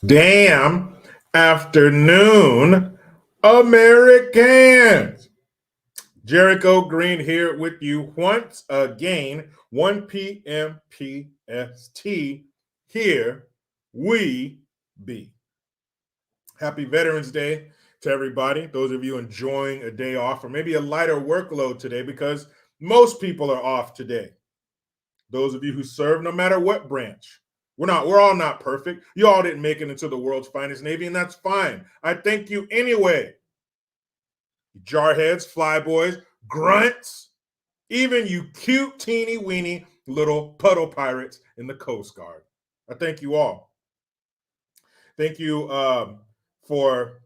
Damn afternoon, Americans. Jericho Green here with you once again, 1 p.m. PST. Here we be. Happy Veterans Day to everybody. Those of you enjoying a day off or maybe a lighter workload today because most people are off today. Those of you who serve, no matter what branch. We're all not perfect. You all didn't make it into the world's finest Navy, and that's fine. I thank you anyway. Jarheads, flyboys, grunts, even you cute, teeny weeny little puddle pirates in the Coast Guard. I thank you all. Thank you for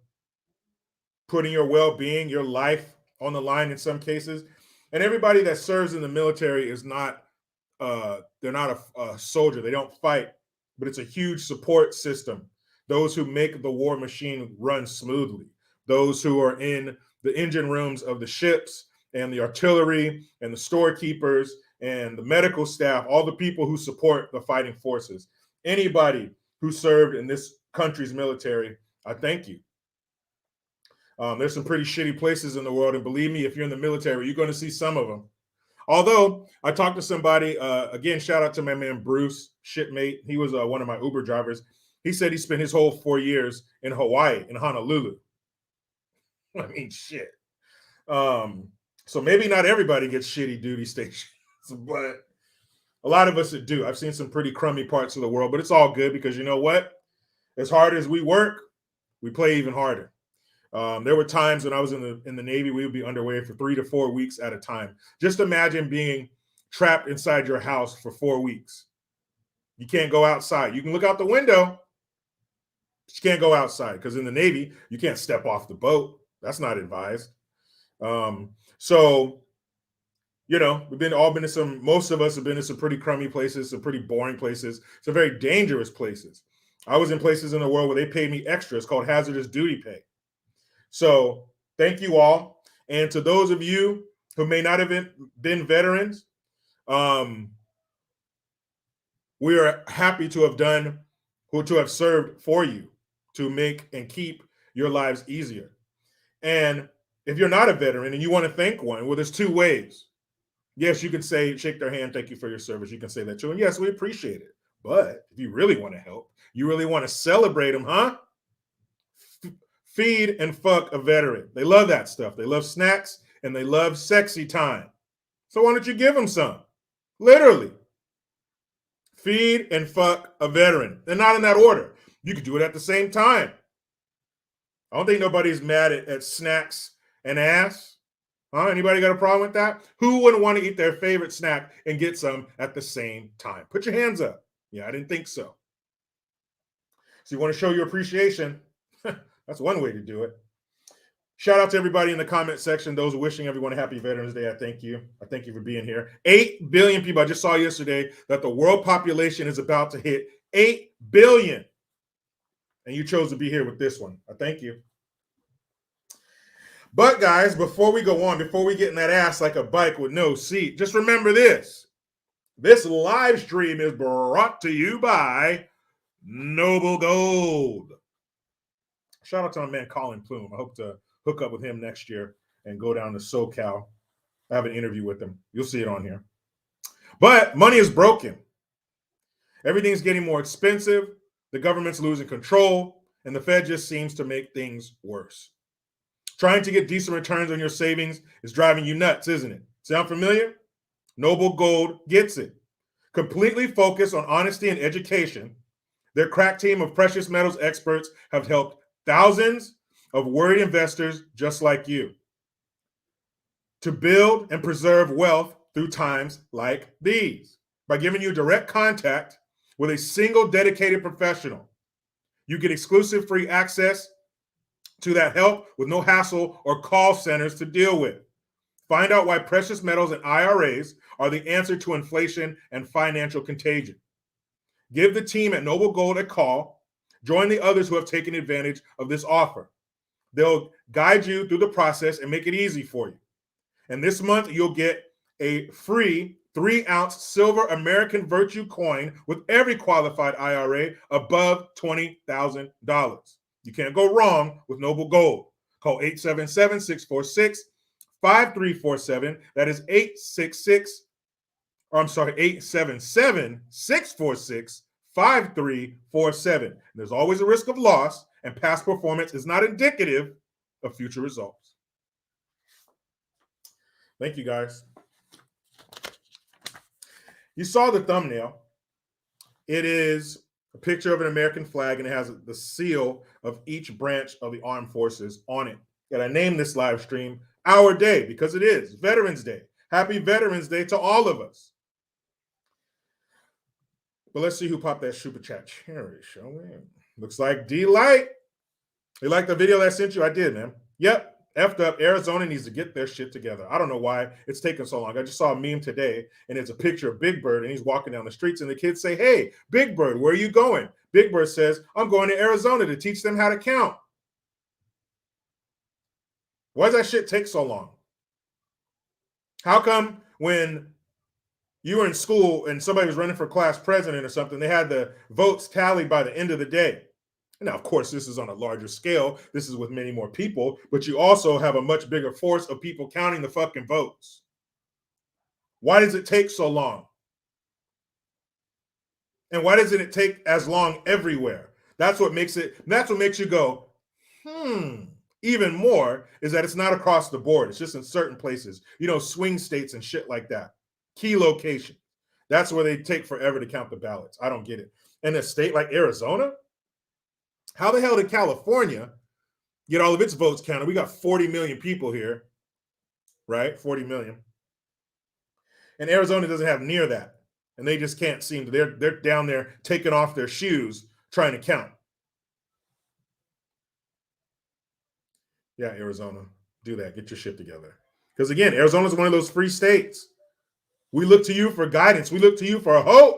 putting your well-being, your life on the line in some cases. And everybody that serves in the military is not they're not a soldier. They don't fight, but it's a huge support system. Those who make the war machine run smoothly. Those who are in the engine rooms of the ships and the artillery and the storekeepers and the medical staff, all the people who support the fighting forces. Anybody who served in this country's military, I thank you. There's some pretty shitty places in the world, and believe me, if you're in the military, you're going to see some of them. Although I talked to somebody, again, shout out to my man Bruce, shipmate. He was one of my Uber drivers. He said he spent his whole 4 years in Hawaii, in Honolulu. I mean, shit. So maybe not everybody gets shitty duty stations, but a lot of us do. I've seen some pretty crummy parts of the world, but it's all good because you know what? As hard as we work, we play even harder. There were times when I was in the Navy, we would be underway for 3 to 4 weeks at a time. Just imagine being trapped inside your house for 4 weeks. You can't go outside. You can look out the window, but you can't go outside because in the Navy, you can't step off the boat. That's not advised. So, you know, most of us have been in some pretty crummy places, some pretty boring places, some very dangerous places. I was in places in the world where they paid me extra. It's called hazardous duty pay. So thank you all. And to those of you who may not have been veterans, we are happy to have served for you to make and keep your lives easier. And if you're not a veteran and you want to thank one, well, there's two ways. Yes, you can shake their hand, thank you for your service. You can say that too. And yes, we appreciate it. But if you really want to help, you really want to celebrate them, huh? Feed and fuck a veteran. They love that stuff. They love snacks and they love sexy time. So why don't you give them some? Literally. Feed and fuck a veteran. They're not in that order. You could do it at the same time. I don't think nobody's mad at snacks and ass. Huh? Anybody got a problem with that? Who wouldn't want to eat their favorite snack and get some at the same time? Put your hands up. Yeah, I didn't think so. So you want to show your appreciation? That's one way to do it. Shout out to everybody in the comment section. Those wishing everyone a happy Veterans Day. I thank you. I thank you for being here. 8 billion people. I just saw yesterday that the world population is about to hit 8 billion. And you chose to be here with this one. I thank you. But guys, before we go on, before we get in that ass like a bike with no seat, just remember this. This live stream is brought to you by Noble Gold. Shout out to my man Colin Plume. I hope to hook up with him next year and go down to SoCal. I have an interview with him. You'll see it on here. But money is broken. Everything's getting more expensive. The government's losing control, and the Fed just seems to make things worse. Trying to get decent returns on your savings is driving you nuts, isn't it? Sound familiar? Noble Gold gets it. Completely focused on honesty and education, their crack team of precious metals experts have helped thousands of worried investors just like you to build and preserve wealth through times like these by giving you direct contact with a single dedicated professional. You get exclusive free access to that help with no hassle or call centers to deal with. Find out why precious metals and IRAs are the answer to inflation and financial contagion. Give the team at Noble Gold a call. Join the others who have taken advantage of this offer. They'll guide you through the process and make it easy for you. And this month, you'll get a free 3-ounce silver American Virtue coin with every qualified IRA above $20,000. You can't go wrong with Noble Gold. Call 877-646-5347. That is 877-646-5347. There's always a risk of loss, and past performance is not indicative of future results. Thank you, guys. You saw the thumbnail. It is a picture of an American flag, and it has the seal of each branch of the armed forces on it. And I named this live stream Our Day because it is Veterans Day. Happy Veterans Day to all of us. But let's see who popped that super chat cherry, shall we? Looks like D-Light. You like the video that I sent you? I did, man. Yep. Effed up. Arizona needs to get their shit together. I don't know why it's taking so long. I just saw a meme today, and it's a picture of Big Bird, and he's walking down the streets, and the kids say, "Hey, Big Bird, where are you going?" Big Bird says, "I'm going to Arizona to teach them how to count." Why does that shit take so long? How come when you were in school and somebody was running for class president or something, they had the votes tallied by the end of the day? Now, of course, this is on a larger scale. This is with many more people, but you also have a much bigger force of people counting the fucking votes. Why does it take so long? And why doesn't it take as long everywhere? That's what makes you go, even more is that it's not across the board. It's just in certain places, swing states and shit like that. Key location. That's where they take forever to count the ballots. I don't get it. In a state like Arizona, how the hell did California get all of its votes counted? We got 40 million people here, right? 40 million. And Arizona doesn't have near that. And they just can't seem to. They're down there taking off their shoes trying to count. Yeah, Arizona, do that. Get your shit together. Because again, Arizona is one of those free states. We look to you for guidance. We look to you for hope.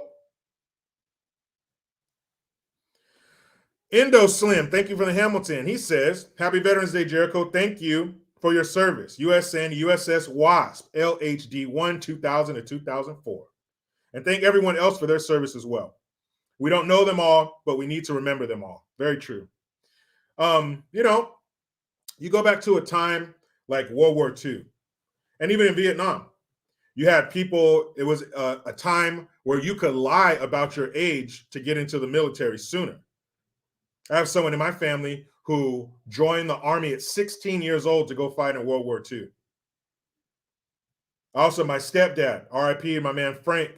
Indo Slim, thank you for the Hamilton. He says, "Happy Veterans Day, Jericho. Thank you for your service. USN USS WASP, LHD-1, 2000 to 2004. And thank everyone else for their service as well. We don't know them all, but we need to remember them all." Very true. You go back to a time like World War II, and even in Vietnam, you had people, it was a time where you could lie about your age to get into the military sooner. I have someone in my family who joined the Army at 16 years old to go fight in World War II. Also, my stepdad, RIP, my man Frank,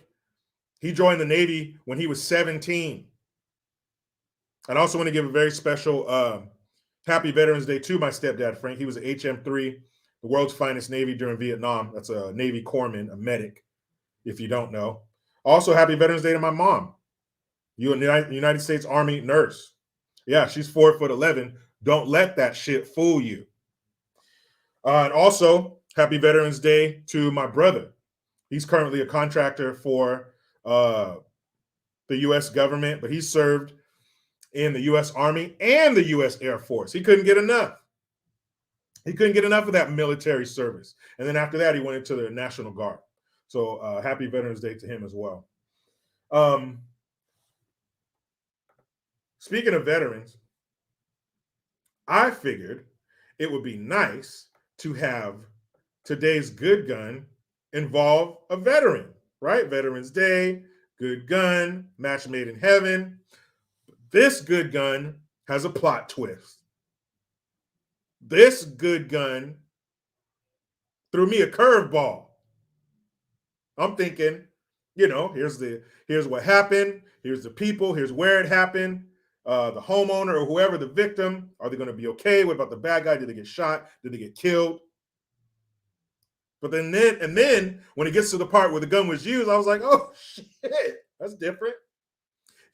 he joined the Navy when he was 17. And I also want to give a very special Happy Veterans Day to my stepdad, Frank. He was an HM3, the world's finest Navy during Vietnam. That's a Navy corpsman, a medic, if you don't know. Also, Happy Veterans Day to my mom, United States Army nurse. Yeah, she's 4'11". Don't let that shit fool you. And also, Happy Veterans Day to my brother. He's currently a contractor for the U.S. government, but he served in the U.S. Army and the U.S. Air Force. He couldn't get enough. He couldn't get enough of that military service. And then after that, he went into the National Guard. So Happy Veterans Day to him as well. Speaking of veterans, I figured it would be nice to have today's good gun involve a veteran, right? Veterans Day, good gun, match made in heaven. This good gun has a plot twist. This good gun threw me a curveball. I'm thinking, here's what happened. Here's the people. Here's where it happened. The homeowner or whoever, the victim, are they going to be okay? What about the bad guy? Did they get shot? Did they get killed? But then when it gets to the part where the gun was used, I was like, oh shit, that's different.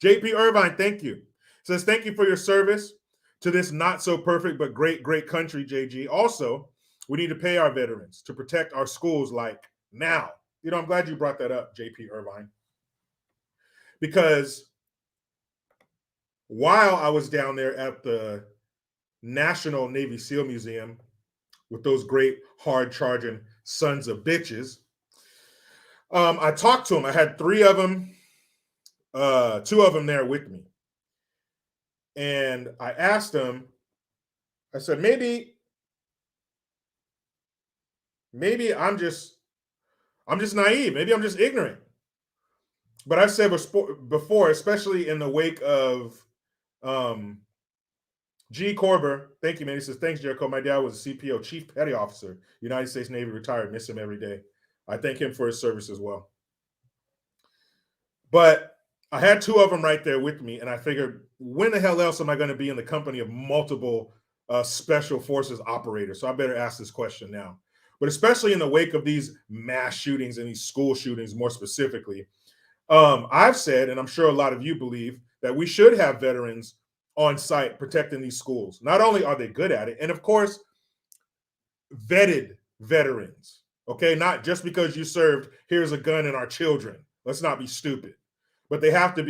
JP Irvine, thank you. Says, thank you for your service to this not so perfect but great, great country, JG. Also, we need to pay our veterans to protect our schools like now. I'm glad you brought that up, JP Irvine. Because while I was down there at the National Navy SEAL Museum with those great hard-charging sons of bitches, I talked to them. I had three of them, two of them there with me. And I asked them, I said, maybe I'm just naive. Maybe I'm just ignorant. But I said before, especially in the wake of G. Corber, thank you, man. He says, thanks, Jericho. My dad was a CPO, Chief Petty Officer, United States Navy, retired. Miss him every day. I thank him for his service as well. But I had two of them right there with me, and I figured, when the hell else am I going to be in the company of multiple special forces operators? So I better ask this question now. But especially in the wake of these mass shootings and these school shootings, more specifically, I've said, and I'm sure a lot of you believe, that we should have veterans on site protecting these schools. Not only are they good at it, and of course, vetted veterans, okay? Not just because you served, here's a gun and our children. Let's not be stupid. But they have to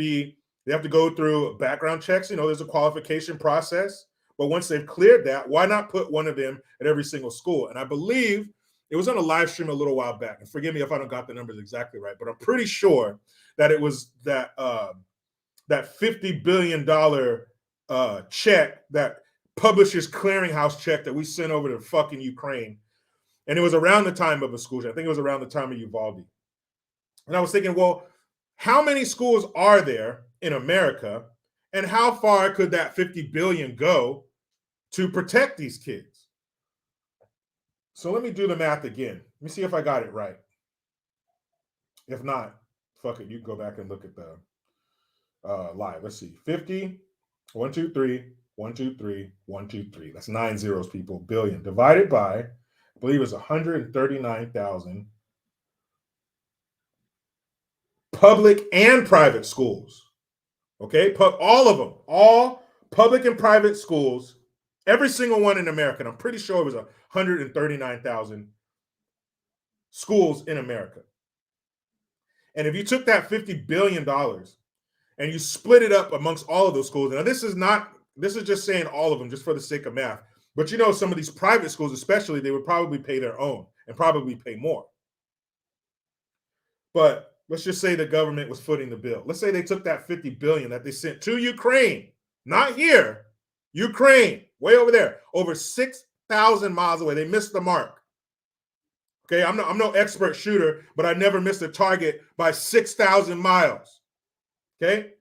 go through background checks. You know, there's a qualification process. But once they've cleared that, why not put one of them at every single school? And I believe it was on a live stream a little while back. And forgive me if I don't got the numbers exactly right, but I'm pretty sure that it was that $50 billion check, that Publishers Clearinghouse check that we sent over to fucking Ukraine. And it was around the time of a school. I think it was around the time of Uvalde. And I was thinking, well, how many schools are there in America, and how far could that 50 billion go to protect these kids? So let me do the math again. Let me see if I got it right. If not, fuck it. You can go back and look at the live. Let's see. 50, 1, 2, 3, 1, 2, 3, 1, 2, 3. That's 9 zeros, people. Billion divided by, I believe it's 139,000 public and private schools. Okay, all of them, all public and private schools, every single one in America. And I'm pretty sure it was 139,000 schools in America. And if you took that $50 billion and you split it up amongst all of those schools, now this is just saying all of them just for the sake of math. But you know, some of these private schools, especially, they would probably pay their own and probably pay more. But let's just say the government was footing the bill. Let's say they took that 50 billion that they sent to Ukraine, not here, Ukraine, way over there, over 6,000 miles away. They missed the mark. Okay, I'm no expert shooter, but I never missed a target by 6,000 miles. Okay?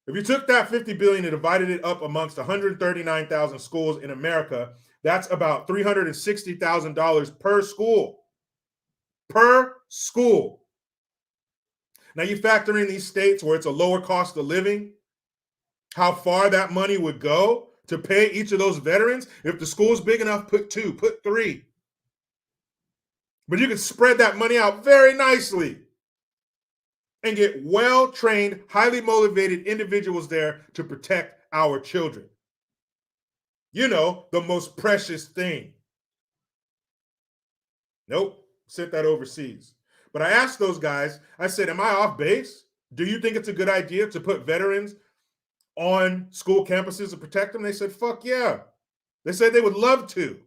If you took that 50 billion and divided it up amongst 139,000 schools in America, that's about $360,000 per school. Per school. Now you factor in these states where it's a lower cost of living, how far that money would go to pay each of those veterans. If the school's big enough, put 2, put 3. But you can spread that money out very nicely and get well-trained, highly motivated individuals there to protect our children. You know, the most precious thing. Nope, sent that overseas. But I asked those guys, I said, am I off base? Do you think it's a good idea to put veterans on school campuses to protect them? They said, fuck yeah. They said they would love to.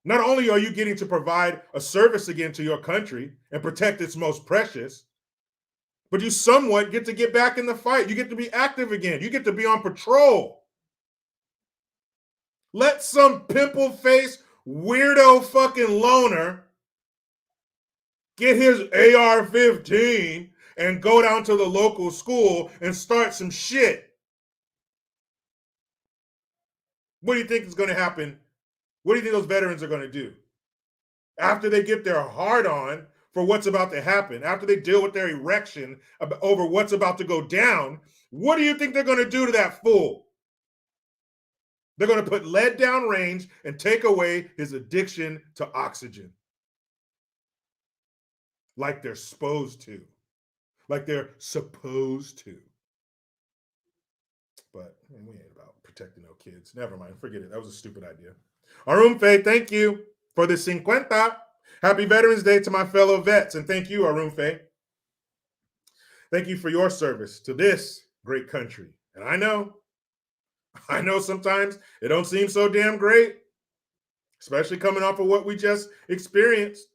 Not only are you getting to provide a service again to your country and protect its most precious, but you somewhat get to get back in the fight. You get to be active again. You get to be on patrol. Let some pimple-faced, weirdo fucking loner get his AR-15 and go down to the local school and start some shit. What do you think is going to happen? What do you think those veterans are going to do? After they get their heart on for what's about to happen, after they deal with their erection over what's about to go down, what do you think they're going to do to that fool? They're going to put lead down range and take away his addiction to oxygen. Like they're supposed to. Like they're supposed to. But man, we ain't about protecting no kids. Never mind. Forget it. That was a stupid idea. Arun Faye, thank you for the 50. Happy Veterans Day to my fellow vets. And thank you, Arun Faye. Thank you for your service to this great country. And I know sometimes it don't seem so damn great, especially coming off of what we just experienced.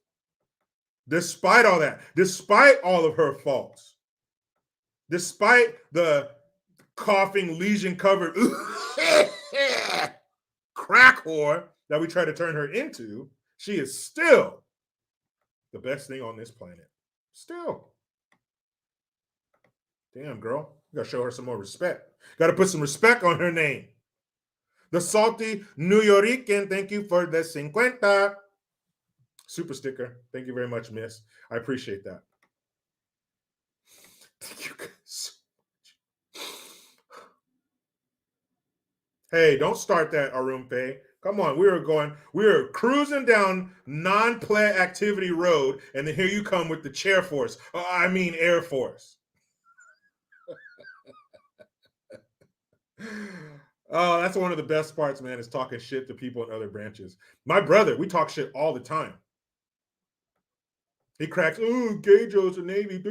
Despite all that, despite all of her faults, despite the coughing, lesion-covered crack whore that we try to turn her into, she is still the best thing on this planet. Still. Damn, girl. You gotta show her some more respect. Gotta put some respect on her name. The salty New Yorican, thank you for the 50. Super sticker. Thank you very much, miss. I appreciate that. Thank you guys so much. Hey, don't start that, Arumpe. Come on, we were cruising down non-play activity road, and then here you come with the chair force. Air Force. Oh, that's one of the best parts, man, is talking shit to people in other branches. My brother, we talk shit all the time. He cracks, gay Joe's the Navy.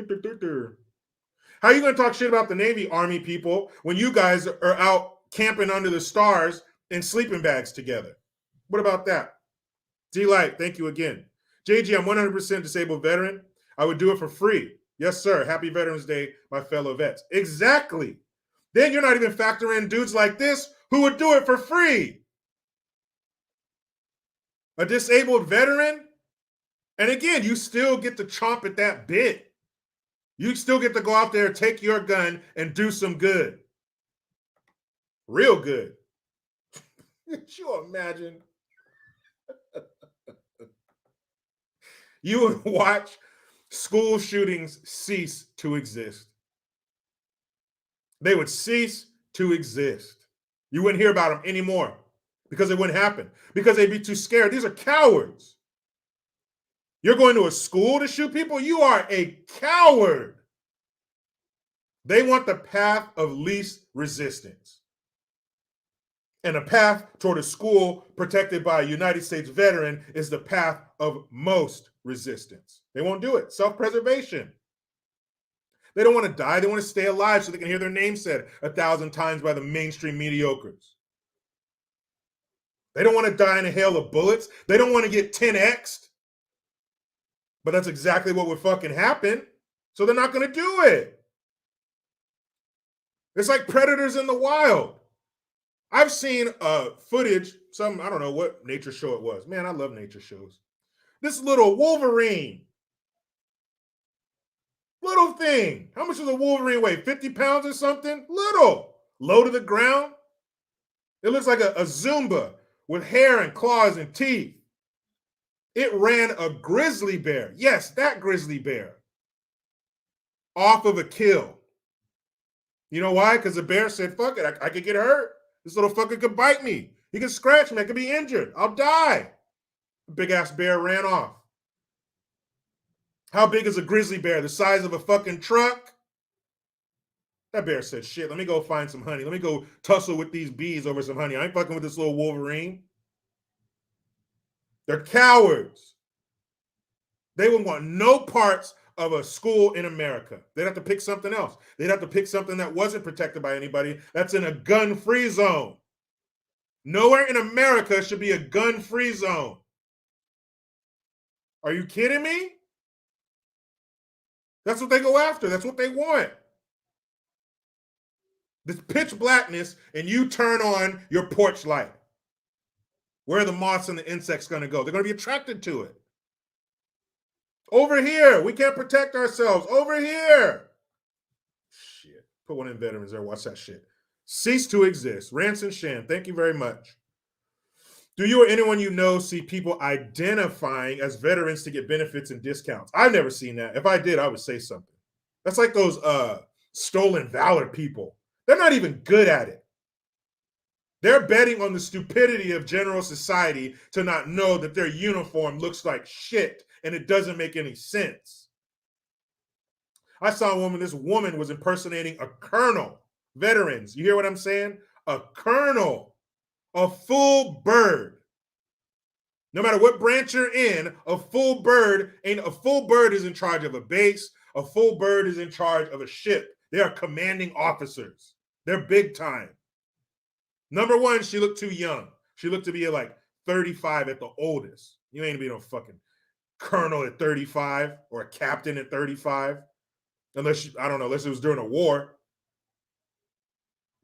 How are you going to talk shit about the Navy, Army people, when you guys are out camping under the stars in sleeping bags together? What about that? D-Light, thank you again. JG, I'm 100% disabled veteran. I would do it for free. Yes, sir. Happy Veterans Day, my fellow vets. Exactly. Then you're not even factoring in dudes like this who would do it for free. A disabled veteran? And again, you still get to chomp at that bit. You still get to go out there, take your gun, and do some good. Real good. Could you imagine? You would watch school shootings cease to exist. They would cease to exist. You wouldn't hear about them anymore because it wouldn't happen, because they'd be too scared. These are cowards. You're going to a school to shoot people? You are a coward. They want the path of least resistance. And a path toward a school protected by a United States veteran is the path of most resistance. They won't do it. Self-preservation. They don't want to die. They want to stay alive so they can hear their name said 1,000 times by the mainstream mediocres. They don't want to die in a hail of bullets. They don't want to get 10x'd. But that's exactly what would fucking happen. So they're not going to do it. It's like predators in the wild. I've seen footage, I don't know what nature show it was. Man, I love nature shows. This little Wolverine. Little thing. How much does a Wolverine weigh? 50 pounds or something? Little. Low to the ground. It looks like a Zumba with hair and claws and teeth. It ran a grizzly bear. Yes, that grizzly bear. Off of a kill. You know why? Because the bear said, fuck it, I could get hurt. This little fucker could bite me. He could scratch me. I could be injured. I'll die. Big ass bear ran off. How big is a grizzly bear? The size of a fucking truck? That bear said, shit, let me go find some honey. Let me go tussle with these bees over some honey. I ain't fucking with this little Wolverine. They're cowards. They would want no parts of a school in America. They'd have to pick something else. They'd have to pick something that wasn't protected by anybody, that's in a gun-free zone. Nowhere in America should be a gun-free zone. Are you kidding me? That's what they go after. That's what they want. This pitch blackness, and you turn on your porch light. Where are the moths and the insects going to go? They're going to be attracted to it. Over here. We can't protect ourselves. Over here. Shit. Put one in veterans there. Watch that shit. Cease to exist. Ranson Shan, thank you very much. Do you or anyone you know see people identifying as veterans to get benefits and discounts? I've never seen that. If I did, I would say something. That's like those stolen valor people. They're not even good at it. They're betting on the stupidity of general society to not know that their uniform looks like shit and it doesn't make any sense. I saw a woman, this woman was impersonating a colonel. Veterans, you hear what I'm saying? A colonel, a full bird. No matter what branch you're in, a full bird is in charge of a base. A full bird is in charge of a ship. They are commanding officers. They're big time. Number one, she looked too young. She looked to be like 35 at the oldest. You ain't gonna be no fucking. colonel at 35 or a captain at 35. Unless, I don't know, unless it was during a war.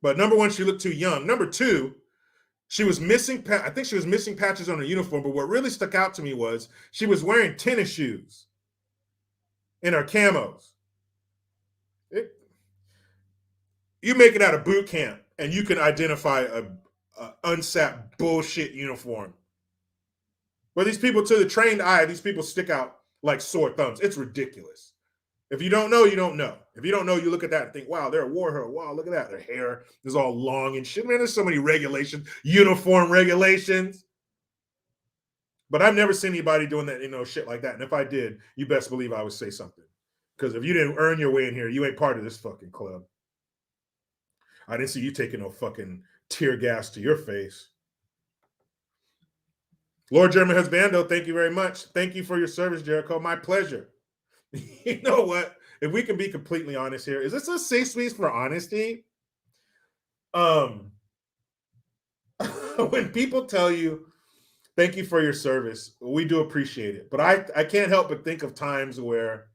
But number one, she looked too young. Number two, she was missing, I think she was missing patches on her uniform. But what really stuck out to me was she was wearing tennis shoes in her camos. You make it out of boot camp and you can identify a unsapped bullshit uniform. But these people, to the trained eye, these people stick out like sore thumbs. It's ridiculous. If you don't know, you don't know. If you don't know, you look at that and think, wow, they're a war hero. Wow, look at that. Their hair is all long and shit. Man, there's so many regulations, uniform regulations. But I've never seen anybody doing that, shit like that. And if I did, you best believe I would say something. Because if you didn't earn your way in here, you ain't part of this fucking club. I didn't see you taking no fucking tear gas to your face. Lord German Husbando, thank you very much. Thank you for your service, Jericho. My pleasure. You know what? If we can be completely honest here, is this a safe space for honesty? When people tell you, thank you for your service, we do appreciate it. But I can't help but think of times where,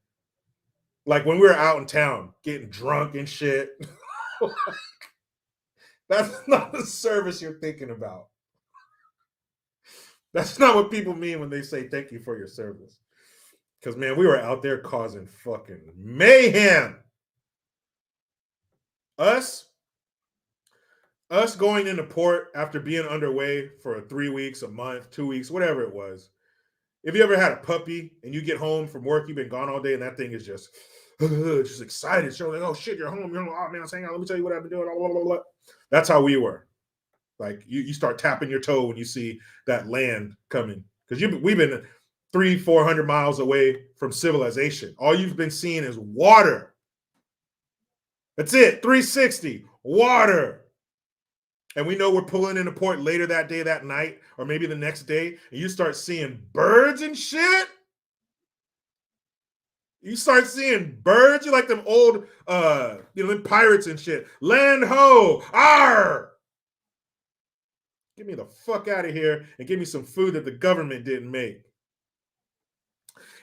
like when we were out in town getting drunk and shit, that's not the service you're thinking about. That's not what people mean when they say thank you for your service. Because, man, we were out there causing fucking mayhem. Us going into port after being underway for 3 weeks, a month, 2 weeks, whatever it was. If you ever had a puppy and you get home from work, you've been gone all day, and that thing is just excited. So like, oh shit, you're home. You're home. Oh man, hang on. Let me tell you what I've been doing. Blah, blah, blah, blah. That's how we were. Like you start tapping your toe when you see that land coming. Because we've been 300-400 miles away from civilization. All you've been seeing is water. That's it. 360. Water. And we know we're pulling into port later that day, that night, or maybe the next day, and you start seeing birds and shit. You start seeing birds. You like them old, them pirates and shit. Land ho, arr! Get me the fuck out of here and give me some food that the government didn't make.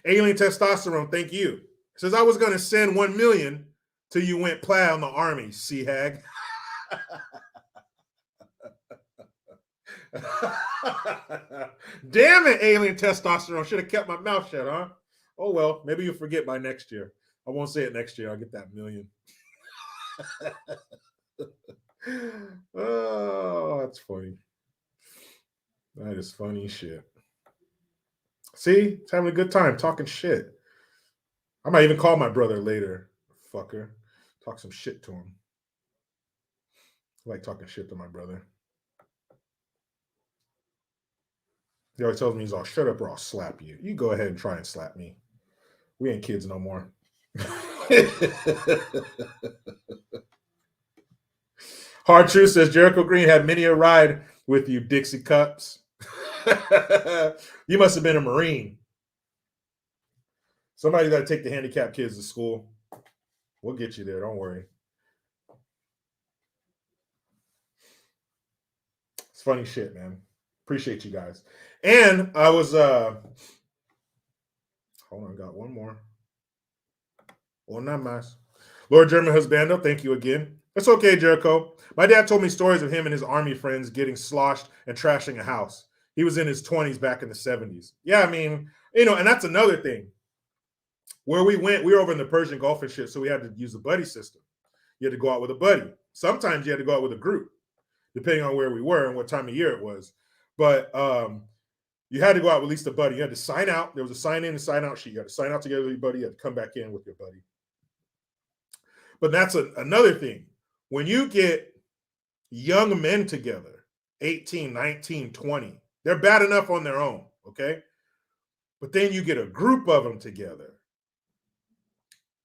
Alien Testosterone, thank you. Says I was going to send 1 million till you went play on the army, sea hag. Damn it, Alien Testosterone. Should have kept my mouth shut, huh? Oh, well, maybe you'll forget by next year. I won't say it next year. I'll get that million. Oh, that's funny. That is funny shit. See, it's having a good time talking shit. I might even call my brother later, fucker. Talk some shit to him. I like talking shit to my brother. He always tells me, he's all, shut up or I'll slap you. You go ahead and try and slap me. We ain't kids no more. Hard Truth says, Jericho Green had many a ride with you, Dixie Cups. You must have been a Marine. Somebody got to take the handicapped kids to school. We'll get you there. Don't worry. It's funny shit, man. Appreciate you guys. And I was, hold on, I got one more. Oh, not más. Lord German Husbando, thank you again. It's okay, Jericho. My dad told me stories of him and his army friends getting sloshed and trashing a house. He was in his 20s back in the 70s. Yeah, I mean, and that's another thing. Where we went, we were over in the Persian Gulf and shit, so we had to use the buddy system. You had to go out with a buddy. Sometimes you had to go out with a group, depending on where we were and what time of year it was. But you had to go out with at least a buddy. You had to sign out. There was a sign in and sign out sheet. You had to sign out together with your buddy. You had to come back in with your buddy. But that's another thing. When you get young men together, 18, 19, 20, they're bad enough on their own, okay? But then you get a group of them together.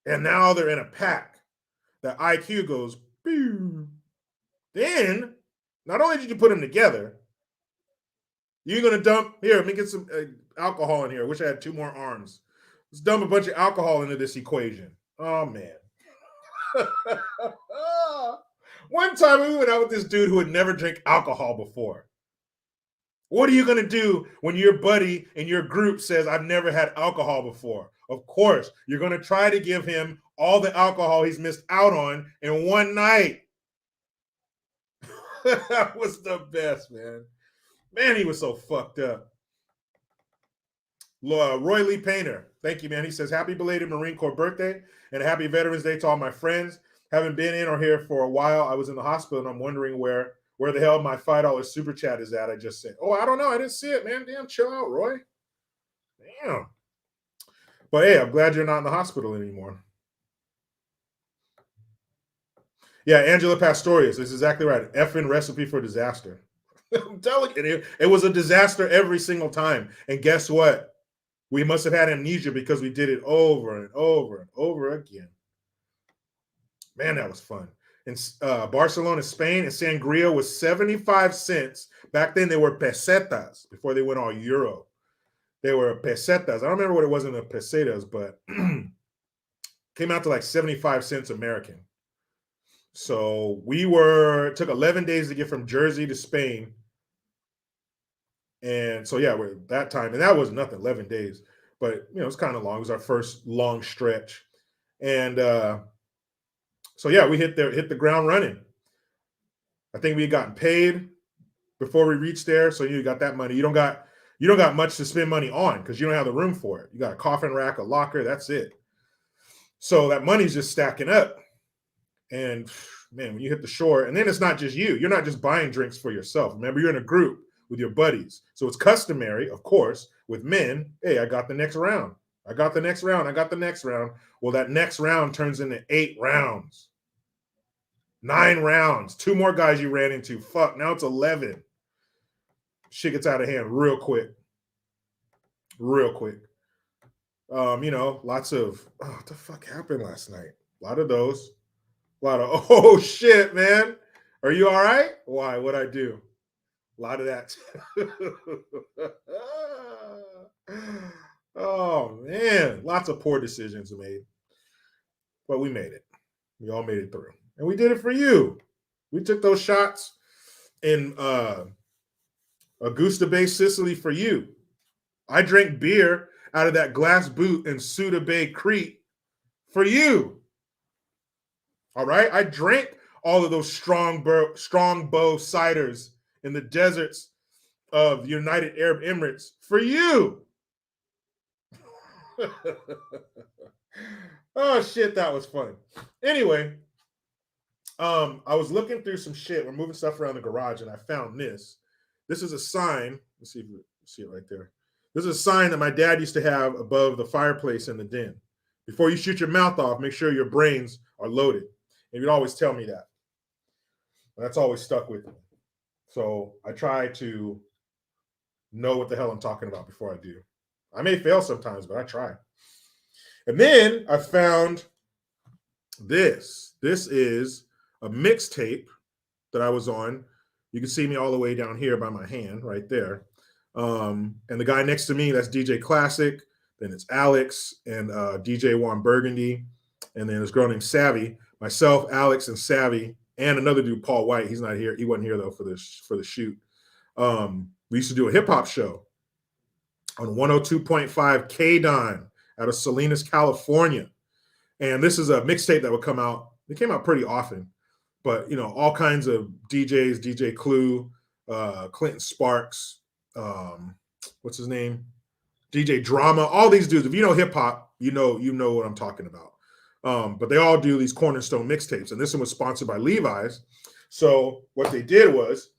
And now they're in a pack. The IQ goes, pew. Then, not only did you put them together, you're going to dump, here, let me get some alcohol in here. I wish I had 2 more arms. Let's dump a bunch of alcohol into this equation. Oh, man. One time we went out with this dude who had never drank alcohol before. What are you going to do when your buddy in your group says, I've never had alcohol before? Of course, you're going to try to give him all the alcohol he's missed out on in one night. That was the best, man. Man, he was so fucked up. Roy Lee Painter, thank you, man. He says, happy belated Marine Corps birthday and a happy Veterans Day to all my friends. Haven't been in or here for a while. I was in the hospital and I'm wondering where the hell my $5 super chat is at. I just said, oh, I don't know. I didn't see it, man. Damn, chill out, Roy. Damn. But hey, I'm glad you're not in the hospital anymore. Yeah, Angela Pastorius. This is exactly right. Effing recipe for disaster. I'm telling you, it was a disaster every single time. And guess what? We must have had amnesia because we did it over and over and over again. Man, that was fun. In Barcelona, Spain, and sangria was 75 cents. Back then, they were pesetas before they went all euro. They were pesetas. I don't remember what it was in the pesetas, but came out to like 75 cents American. So it took 11 days to get from Jersey to Spain. And so, yeah, we're that time. And that was nothing, 11 days. But, it's kind of long. It was our first long stretch. And so, yeah, we hit the ground running. I think we had gotten paid before we reached there. So you got that money. You don't got much to spend money on because you don't have the room for it. You got a coffin rack, a locker. That's it. So that money's just stacking up. And, man, when you hit the shore, and then it's not just you. You're not just buying drinks for yourself. Remember, you're in a group with your buddies. So it's customary, of course, with men, hey, I got the next round. I got the next round. I got the next round. Well, that next round turns into 8 rounds. 9 rounds. 2 more guys you ran into. Fuck, now it's 11. Shit gets out of hand real quick. Real quick. Lots of, what the fuck happened last night? A lot of those. A lot of, oh shit, man. Are you all right? Why? What'd I do? A lot of that. Oh, man. Lots of poor decisions made. But we made it. We all made it through. And we did it for you. We took those shots in Augusta Bay, Sicily for you. I drank beer out of that glass boot in Suda Bay, Crete for you. All right? I drank all of those Strongbow ciders in the deserts of the United Arab Emirates for you. Oh, shit, that was fun. Anyway, I was looking through some shit. We're moving stuff around the garage, and I found this. This is a sign. Let's see if you see it right there. This is a sign that my dad used to have above the fireplace in the den. Before you shoot your mouth off, make sure your brains are loaded. And he'd always tell me that. That's always stuck with me. So I try to know what the hell I'm talking about before I do. I may fail sometimes, but I try. And then I found this. This is a mixtape that I was on. You can see me all the way down here by my hand right there. And the guy next to me, that's DJ Classic. Then it's Alex and DJ Juan Burgundy. And then this girl named Savvy. Myself, Alex, and Savvy, and another dude, Paul White. He's not here. He wasn't here, though, for the shoot. We used to do a hip-hop show on 102.5 K-Don out of Salinas, California. And this is a mixtape that would come out. It came out pretty often. But, all kinds of DJs, DJ Clue, Clinton Sparks, what's his name? DJ Drama, all these dudes. If you know hip-hop, you know what I'm talking about. But they all do these Cornerstone mixtapes. And this one was sponsored by Levi's. So what they did was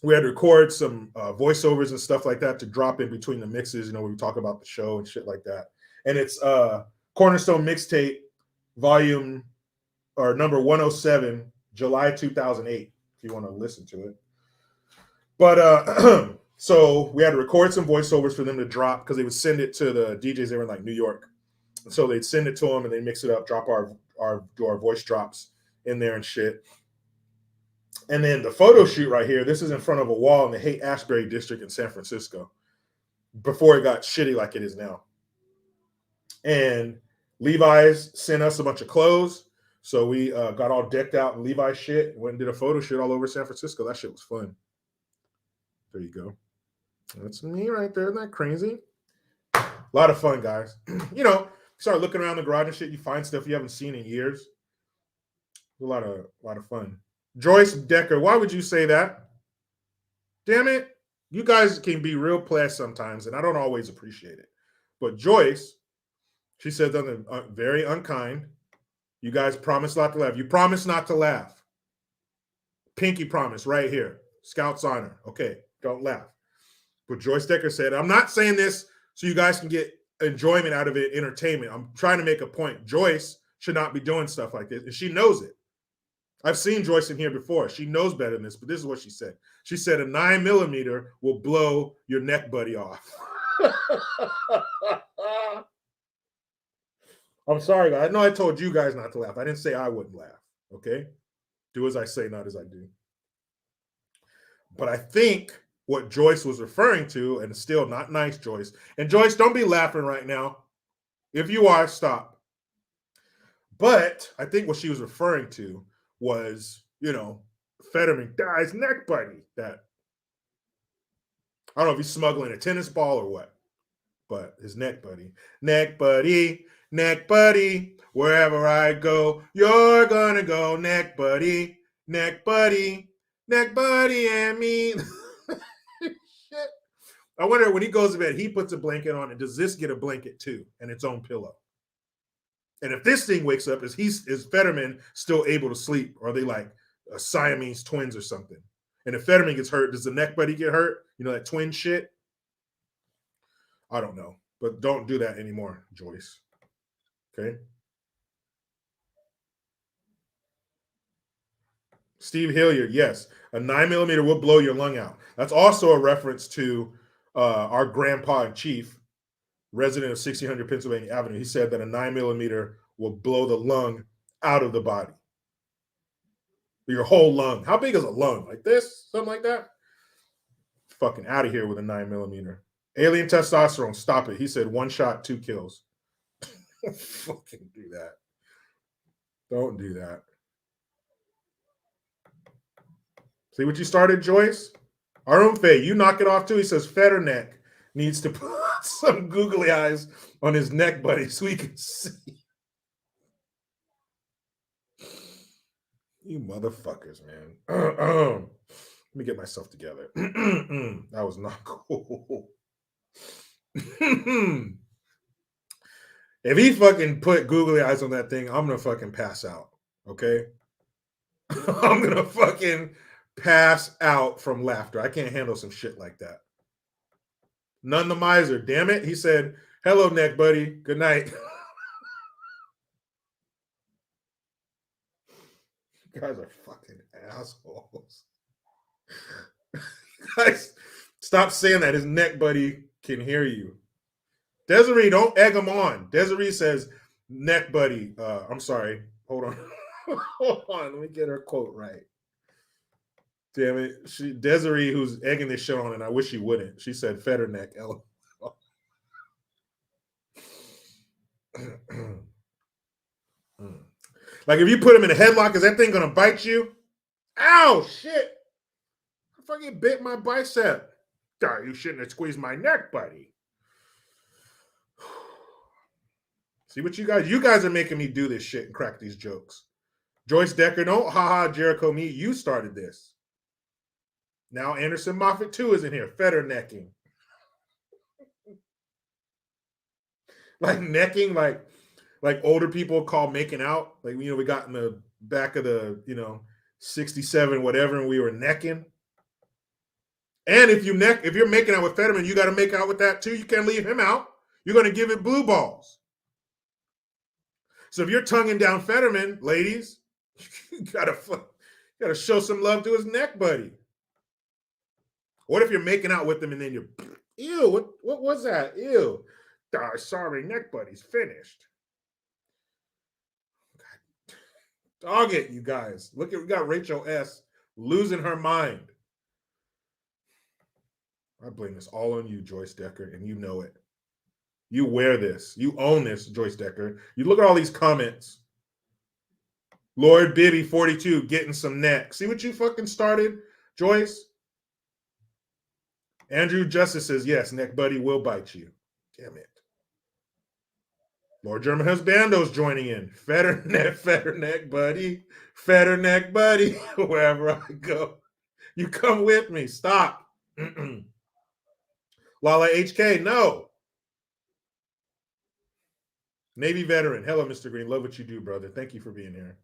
we had to record some voiceovers and stuff like that to drop in between the mixes, when we talk about the show and shit like that. And it's Cornerstone Mixtape volume or number 107, July 2008, if you want to listen to it. But so we had to record some voiceovers for them to drop because they would send it to the DJs. They were in like New York. So they'd send it to them and they mix it up, drop do our voice drops in there and shit. And then the photo shoot right here, this is in front of a wall in the Haight-Ashbury district in San Francisco before it got shitty like it is now. And Levi's sent us a bunch of clothes. So we got all decked out in Levi's shit and went and did a photo shoot all over San Francisco. That shit was fun. There you go. That's me right there. Isn't that crazy? A lot of fun, guys. Start looking around the garage and shit. You find stuff you haven't seen in years. A lot of fun. Joyce Decker, why would you say that? Damn it. You guys can be real players sometimes, and I don't always appreciate it. But Joyce, she said something very unkind. You guys promise not to laugh. You promise not to laugh. Pinky promise right here. Scout's honor. Okay, don't laugh. But Joyce Decker said, I'm not saying this so you guys can get enjoyment out of it, entertainment. I'm trying to make a point. Joyce should not be doing stuff like this, and she knows it. I've seen Joyce in here before. She knows better than this, but this is what she said. She said a 9mm will blow your neck buddy off. I'm sorry, guys. I know I told you guys not to laugh. I didn't say I wouldn't laugh, okay? Do as I say, not as I do. But I think what Joyce was referring to, and still not nice, Joyce. And Joyce, don't be laughing right now. If you are, stop. But I think what she was referring to was, Fetterman guy's neck buddy. That, I don't know if he's smuggling a tennis ball or what, but his neck buddy. Neck buddy, wherever I go, you're gonna go. Neck buddy, and me. Shit. I wonder when he goes to bed, he puts a blanket on, and does this get a blanket too and its own pillow? And if this thing wakes up, is Fetterman still able to sleep? Or are they like Siamese twins or something? And if Fetterman gets hurt, does the neck buddy get hurt? That twin shit? I don't know. But don't do that anymore, Joyce. Okay? Steve Hilliard, yes. A 9mm will blow your lung out. That's also a reference to our grandpa in chief, resident of 1600 Pennsylvania Avenue. He said that a 9mm will blow the lung out of the body. Your whole lung. How big is a lung? Like this? Something like that? Fucking out of here with a 9mm. Alien testosterone, stop it. He said 1 shot, 2 kills. Fucking do that. Don't do that. See what you started, Joyce? Our own Faye, you knock it off too. He says Fetterneck needs to put some googly eyes on his neck, buddy, so he can see. You motherfuckers, man. Let me get myself together. That was not cool. If he fucking put googly eyes on that thing, I'm gonna fucking pass out. Okay? I'm gonna fucking pass out from laughter. I can't handle some shit like that. None the miser, damn it. He said, hello, neck buddy. Good night. You guys are fucking assholes. Guys, stop saying that. His neck buddy can hear you. Desiree, don't egg him on. Desiree says, neck buddy. I'm sorry. Hold on. Hold on. Let me get her quote right. Damn it. Desiree, who's egging this shit on, and I wish she wouldn't. She said Fetterneck. Like, if you put him in a headlock, is that thing going to bite you? Ow, shit. I fucking bit my bicep. You shouldn't have squeezed my neck, buddy. See what you guys are making me do this shit and crack these jokes. Joyce Decker, don't haha Jericho me. You started this. Now Anderson Moffat too is in here. Fetternecking. Like necking, like older people call making out. Like, we got in the back of the, 67, whatever, and we were necking. And if you're making out with Fetterman, you got to make out with that too. You can't leave him out. You're going to give it blue balls. So if you're tonguing down Fetterman, ladies, you gotta show some love to his neck buddy. What if you're making out with him and then you're, ew, what was that? Ew. Sorry, neck buddy's finished. God. Dog it, you guys. Look, we got Rachel S. losing her mind. I blame this all on you, Joyce Decker, and you know it. You wear this. You own this, Joyce Decker. You look at all these comments. Lord Bibby 42 getting some neck. See what you fucking started, Joyce? Andrew Justice says, yes, neck buddy will bite you. Damn it. Lord German Husbando's joining in. Fetter neck buddy. Fetter neck buddy. Wherever I go. You come with me. Stop. Lala HK, no. Navy veteran. Hello, Mr. Green. Love what you do, brother. Thank you for being here.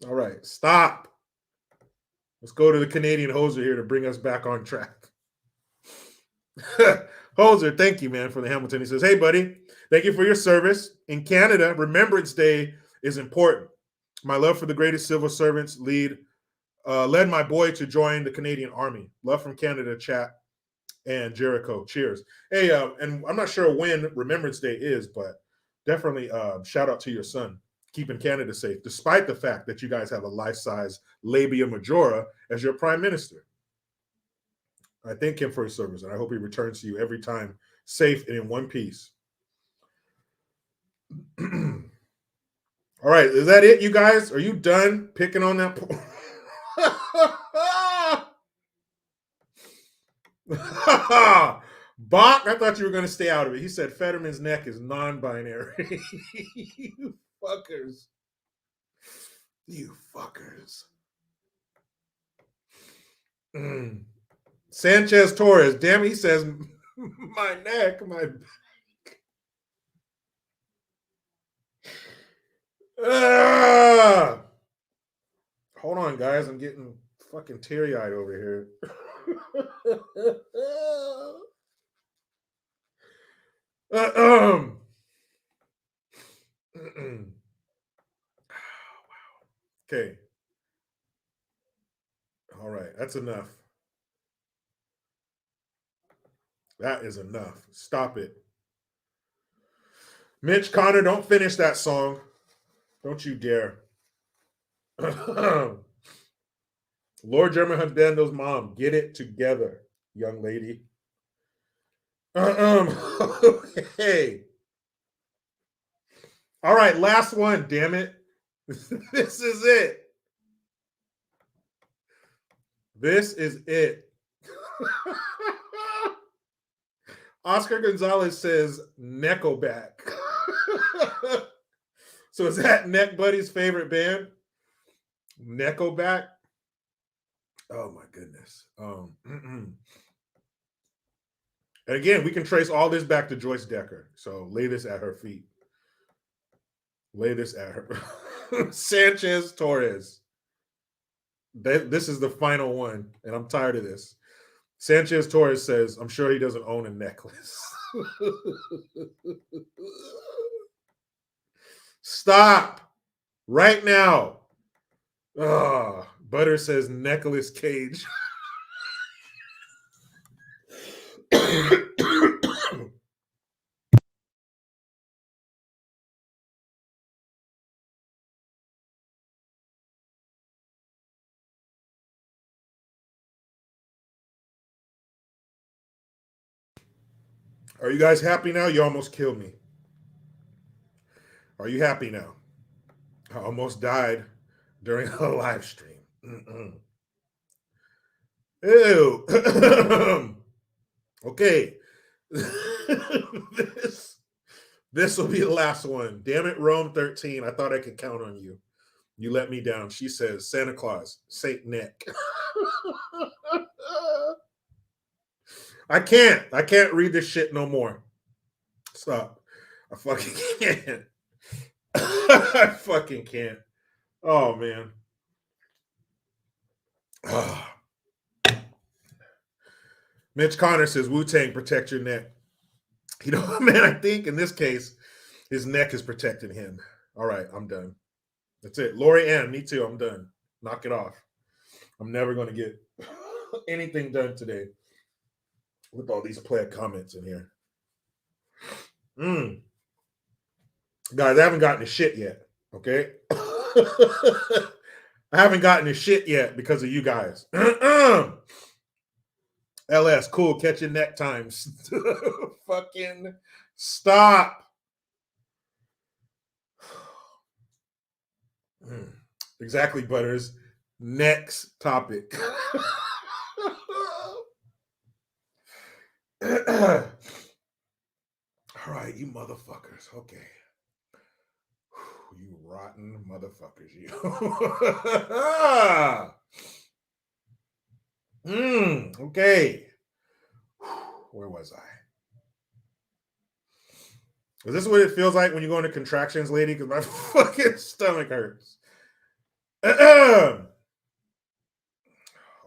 All right, stop. Let's go to the Canadian Hoser here to bring us back on track. Hoser, thank you, man, for the Hamilton. He says, hey, buddy, thank you for your service. In Canada, Remembrance Day is important. My love for the greatest civil servants led my boy to join the Canadian Army. Love from Canada, chat, and Jericho. Cheers. Hey, and I'm not sure when Remembrance Day is, but definitely shout out to your son. Keeping Canada safe, despite the fact that you guys have a life-size labia majora as your prime minister. I thank him for his service, and I hope he returns to you every time safe and in one piece. All right, is that it, you guys? Are you done picking on that? Bach, I thought you were going to stay out of it. He said Fetterman's neck is non-binary. You fuckers. You fuckers. Sanchez Torres, damn it, he says, my neck, my back. Hold on, guys. I'm getting fucking teary-eyed over here. Okay. All right. That's enough. That is enough. Stop it. Mitch Connor, don't finish that song. Don't you dare. Lord German Husbando's mom, get it together, young lady. Hey. All right, last one, damn it. This is it. This is it. Oscar Gonzalez says Nickelback. So is that Neck Buddy's favorite band? Nickelback? Oh my goodness. And again, we can trace all this back to Joyce Decker. So lay this at her feet. Lay this at her. Sanchez Torres. This is the final one, and I'm tired of this. Sanchez Torres says, I'm sure he doesn't own a necklace. Stop right now. Butter says Nicolas Cage. Are you guys happy now? You almost killed me. Are you happy now? I almost died during a live stream. Ew. Okay. This will be the last one. Damn it, Rome 13. I thought I could count on you. You let me down. She says, Santa Claus, Saint Nick. I can't read this shit no more. Stop. I fucking can't. I fucking can't. Oh, man. Mitch Connor says, Wu-Tang, protect your neck. You know, man, I think in this case, his neck is protecting him. All right, I'm done. That's it. Lori Ann, me too. I'm done. Knock it off. I'm never going to get anything done today with all these player comments in here. Guys, I haven't gotten to shit yet, okay? I haven't gotten to shit yet because of you guys. LS, cool, catch your neck times. Fucking stop. Exactly, Butters. Next topic. All right, you motherfuckers. Okay. You rotten motherfuckers, you. Okay. Where was I? Is this what it feels like when you go into contractions, lady? Because my fucking stomach hurts.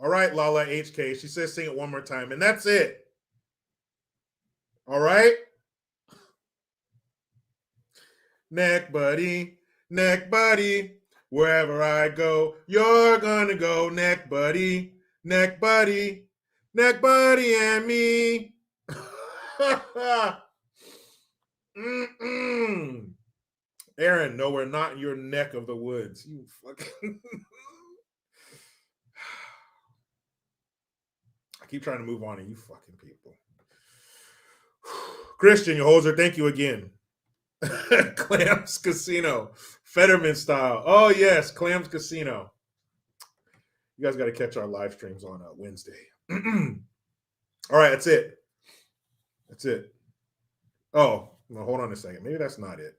All right, Lala HK. She says sing it one more time, and that's it. All right? Neck buddy, wherever I go, you're gonna go, neck buddy, and me. Aaron, no, we're not in your neck of the woods. You fucking. I keep trying to move on to you fucking people. Christian, you hoser, thank you again. Clams Casino, Fetterman style. Oh yes, Clams Casino. You guys got to catch our live streams on Wednesday. All right, that's it. That's it. Oh, no, hold on a second. Maybe that's not it.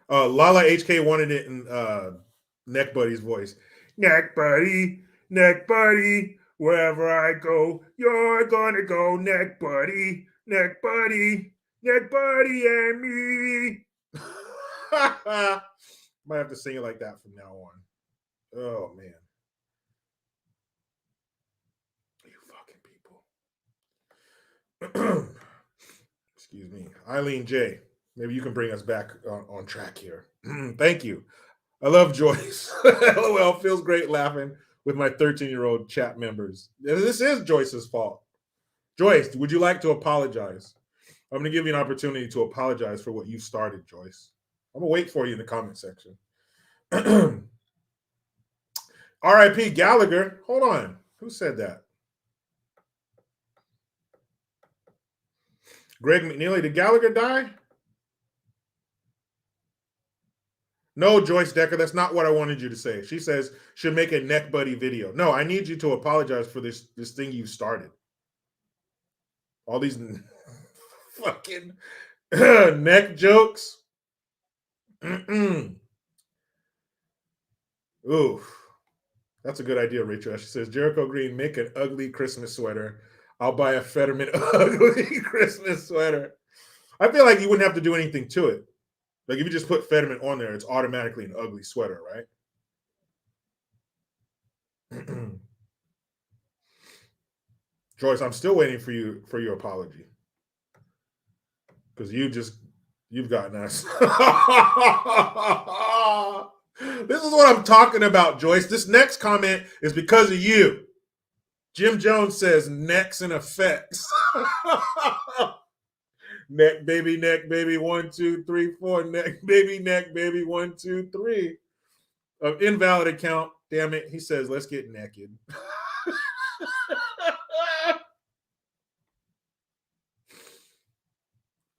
Lala HK wanted it in Neck Buddy's voice. Neck Buddy, wherever I go, you're gonna go, Neck Buddy, and me. Might have to sing it like that from now on. Oh man. You fucking people. Excuse me. Eileen J. Maybe you can bring us back on track here. Thank you. I love Joyce. LOL, feels great laughing with my 13-year-old chat members. This is Joyce's fault. Joyce, would you like to apologize? I'm going to give you an opportunity to apologize for what you started, Joyce. I'm going to wait for you in the comment section. R.I.P. Gallagher. Hold on. Who said that? Greg McNeely. Did Gallagher die? No, Joyce Decker, that's not what I wanted you to say. She says, should make a neck buddy video. No, I need you to apologize for this thing you started. All these fucking neck jokes. Oof. That's a good idea, Rachel. She says, Jericho Green, make an ugly Christmas sweater. I'll buy a Fetterman ugly Christmas sweater. I feel like you wouldn't have to do anything to it. Like if you just put Fetterman on there, it's automatically an ugly sweater, right? Joyce, I'm still waiting for your apology. Because you've gotten us. This is what I'm talking about, Joyce. This next comment is because of you. Jim Jones says necks and effects. Neck baby, 1, 2, 3, 4. Neck baby, 1, 2, 3. Invalid account. Damn it. He says, let's get naked.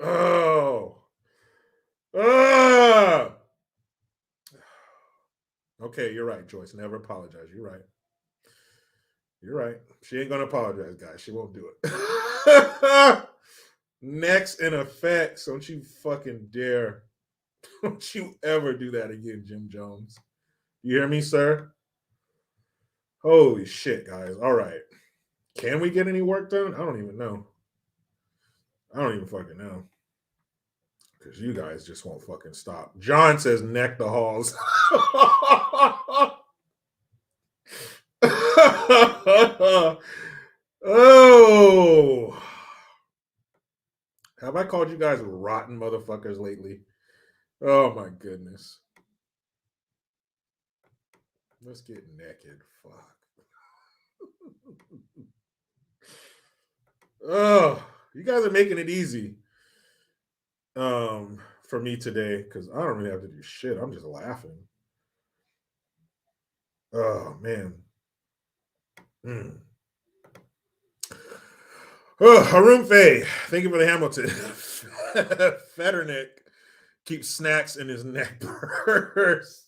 Oh. Okay, you're right, Joyce. Never apologize. You're right. You're right. She ain't gonna apologize, guys. She won't do it. Next in effects. Don't you fucking dare. Don't you ever do that again, Jim Jones. You hear me, sir? Holy shit, guys. All right. Can we get any work done? I don't even know. I don't even fucking know. Because you guys just won't fucking stop. John says neck the halls. Oh. Have I called you guys rotten motherfuckers lately? Oh my goodness. Let's get naked. Fuck. Oh, you guys are making it easy for me today because I don't really have to do shit. I'm just laughing. Oh man. Oh, Haroon Faye, thank you for the Hamilton. Fetternick. keeps snacks in his neck purse.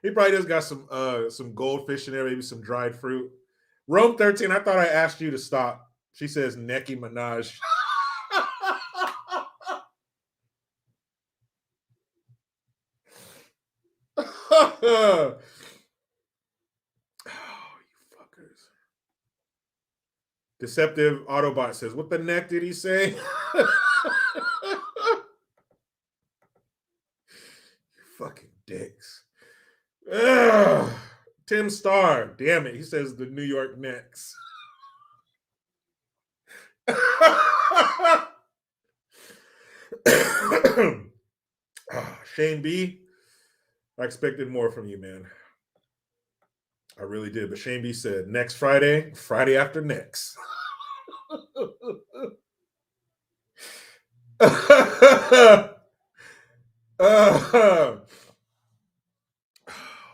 He probably just got some goldfish in there, maybe some dried fruit. Rome 13, I thought I asked you to stop. She says Nicki Minaj. Oh, you fuckers. Deceptive Autobot says, what the neck did he say? You fucking dicks. Ugh. Tim Starr, damn it. He says the New York Knicks. Shane B, I expected more from you, man. I really did. But Shane B said, next Friday, Friday after next.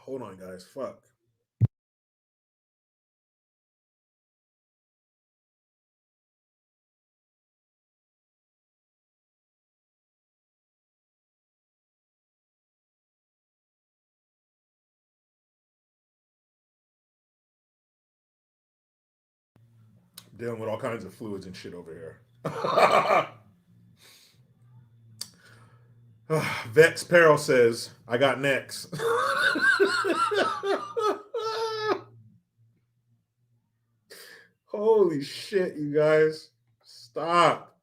Hold on, guys. Fuck. Dealing with all kinds of fluids and shit over here. Vex Peril says, I got next. Holy shit, you guys. Stop.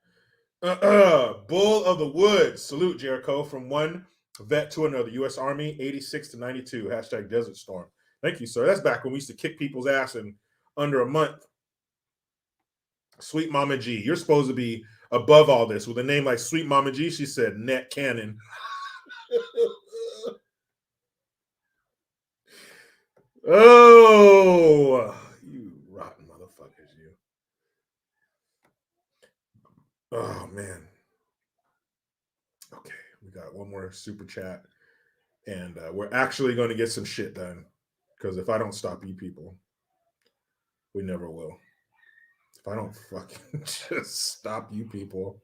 Bull of the Woods. Salute, Jericho. From one vet to another. U.S. Army, 86 to 92. Hashtag Desert Storm. Thank you, sir. That's back when we used to kick people's ass in under a month. Sweet Mama G, you're supposed to be above all this. With a name like Sweet Mama G, she said net cannon. Oh, you rotten motherfuckers, you. Oh, man. Okay, we got one more super chat. And we're actually going to get some shit done. Because if I don't stop you people, we never will. If I don't fucking just stop you people.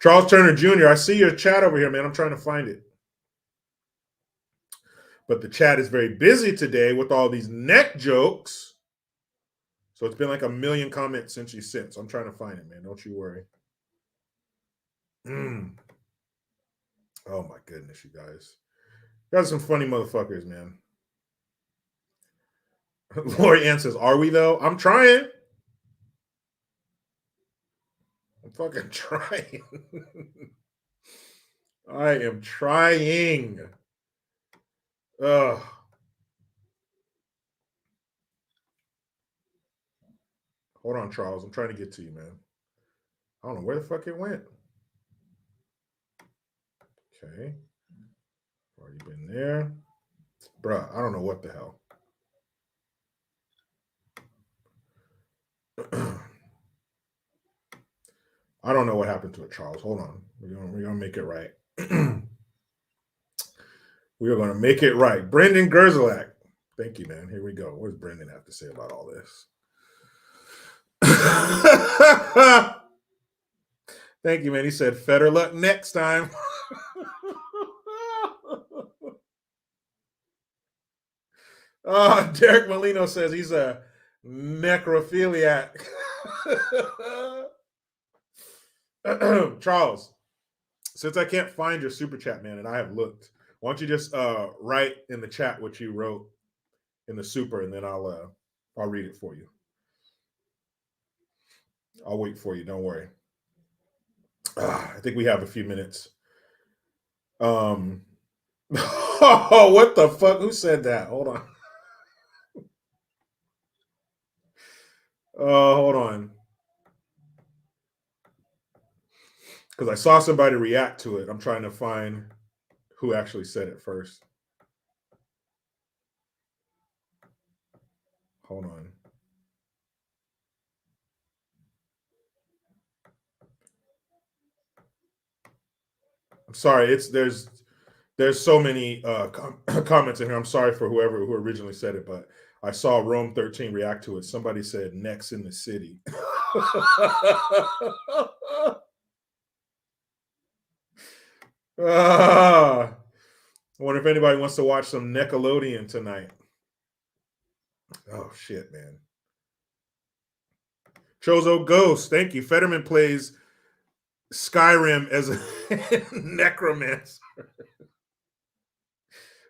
Charles Turner Jr., I see your chat over here, man. I'm trying to find it. But the chat is very busy today with all these neck jokes. So it's been like a million comments since you sent. So I'm trying to find it, man. Don't you worry. Oh, my goodness, you guys. You guys are some funny motherfuckers, man. Lori Ann says, are we, though? I'm trying. I'm fucking trying. I am trying. Ugh. Hold on, Charles. I'm trying to get to you, man. I don't know where the fuck it went. Okay. Already been there. Bruh, I don't know what the hell. I don't know what happened to it, Charles. Hold on. We're gonna make it right. We are gonna make it right. Brendan Gerzalak. Thank you, man. Here we go. What does Brendan have to say about all this? Thank you, man. He said, "Better luck next time." Derek Molino says he's a necrophiliac. Charles, since I can't find your super chat, man, and I have looked, why don't you just write in the chat what you wrote in the super, and then I'll read it for you. I'll wait for you. Don't worry. I think we have a few minutes. Oh, what the fuck? Who said that? Hold on. Hold on. Because I saw somebody react to it. I'm trying to find who actually said it first. Hold on. I'm sorry. There's so many comments in here. I'm sorry for who originally said it, but I saw Rome 13 react to it. Somebody said next in the city. I wonder if anybody wants to watch some Nickelodeon tonight. Oh, shit, man. Chozo Ghost, thank you. Fetterman plays Skyrim as a necromancer.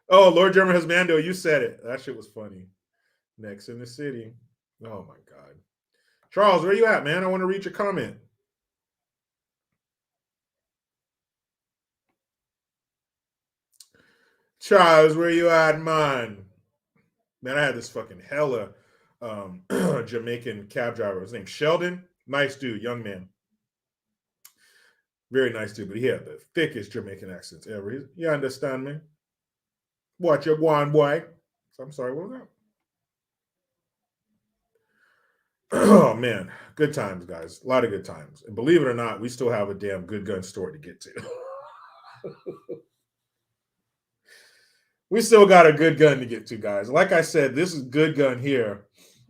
Oh, Lord German Husbando, you said it. That shit was funny. Next in the city. Oh, my God. Charles, where you at, man? I want to read your comment. Charles, where you at, man? Man, I had this fucking hella Jamaican cab driver. His name's Sheldon. Nice dude, young man. Very nice dude, but he had the thickest Jamaican accents ever. You understand me? What you going, boy? I'm sorry, what was that? Oh man, good times, guys. A lot of good times. And believe it or not, we still have a damn good gun story to get to. We still got a good gun to get to, guys. Like I said, this is good gun here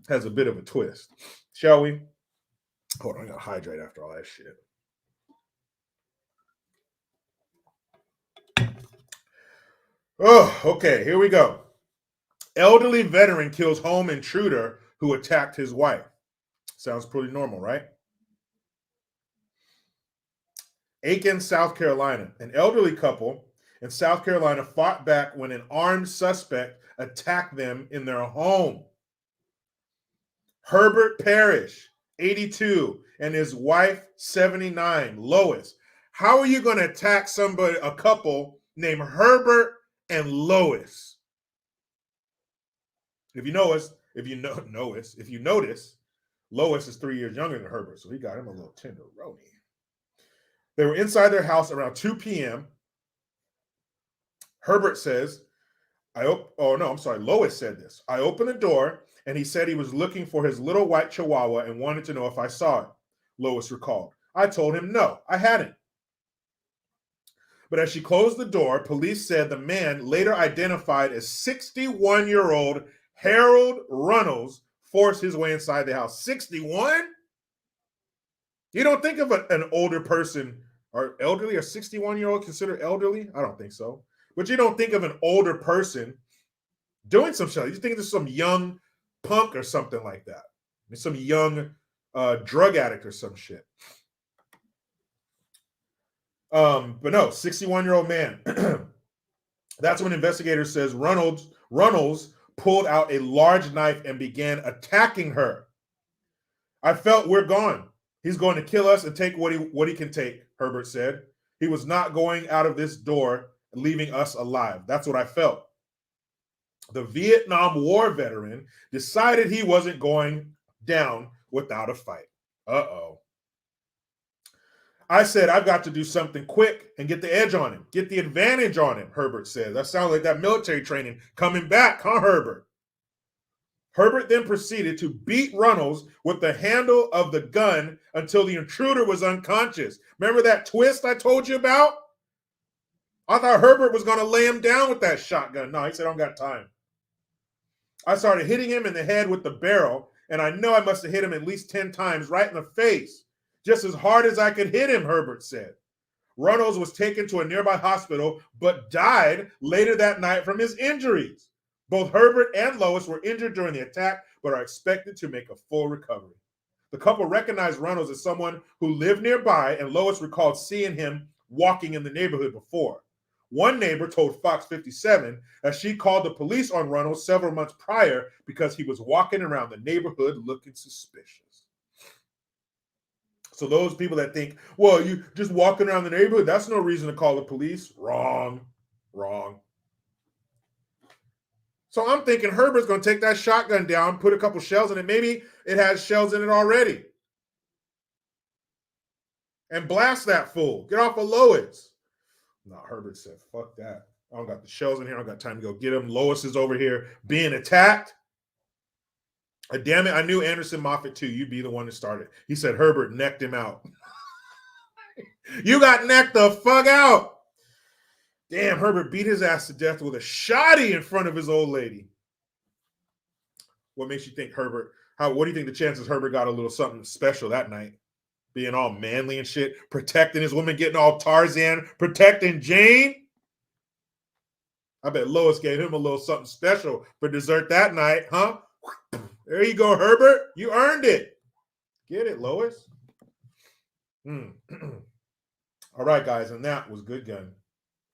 has a bit of a twist. Shall we? Hold on, I gotta hydrate after all that shit. Oh, okay, here we go. Elderly veteran kills home intruder who attacked his wife. Sounds pretty normal, right? Aiken, South Carolina. An elderly couple in South Carolina fought back when an armed suspect attacked them in their home. Herbert Parrish, 82, and his wife, 79, Lois. How are you going to attack somebody, a couple named Herbert and Lois? If you notice, Lois is 3 years younger than Herbert, so he got him a little tenderoni. They were inside their house around 2 p.m. Herbert says, Lois said this. I opened the door and he said he was looking for his little white chihuahua and wanted to know if I saw it. Lois recalled. I told him no, I hadn't. But as she closed the door, police said the man, later identified as 61-year-old Harold Runnels, forced his way inside the house. 61? You don't think of an older person or elderly, or 61-year-old considered elderly? I don't think so. But you don't think of an older person doing some shit. You think of some young punk or something like that. Some young drug addict or some shit. But no, 61-year-old man. That's when investigators says Runnels pulled out a large knife and began attacking her. I felt we're gone. He's going to kill us and take what he can take, Herbert said. He was not going out of this door, leaving us alive. That's what I felt. The Vietnam War veteran decided he wasn't going down without a fight. Uh-oh. I said, I've got to do something quick and get the edge on him, get the advantage on him, Herbert said. That sounds like that military training coming back, huh, Herbert? Herbert then proceeded to beat Runnels with the handle of the gun until the intruder was unconscious. Remember that twist I told you about? I thought Herbert was going to lay him down with that shotgun. No, he said, I don't got time. I started hitting him in the head with the barrel, and I know I must have hit him at least 10 times right in the face, just as hard as I could hit him, Herbert said. Runnels was taken to a nearby hospital, but died later that night from his injuries. Both Herbert and Lois were injured during the attack, but are expected to make a full recovery. The couple recognized Runnels as someone who lived nearby, and Lois recalled seeing him walking in the neighborhood before. One neighbor told Fox 57 that she called the police on Runnels several months prior because he was walking around the neighborhood looking suspicious. So those people that think, well, you just walking around the neighborhood, that's no reason to call the police. Wrong. So I'm thinking Herbert's going to take that shotgun down, put a couple shells in it. Maybe it has shells in it already. And blast that fool. Get off of Lois. No, Herbert said, fuck that. I don't got the shells in here. I don't got time to go get them. Lois is over here being attacked. Damn it, I knew Anderson Moffat too. You'd be the one that started. He said Herbert necked him out. You got necked the fuck out. Damn, Herbert beat his ass to death with a shotty in front of his old lady. What makes you think Herbert, what do you think the chances Herbert got a little something special that night? being all manly and shit, protecting his woman, getting all Tarzan, protecting Jane. I bet Lois gave him a little something special for dessert that night, huh? There you go, Herbert. You earned it. Get it, Lois? All right, guys, and that was Good Gun.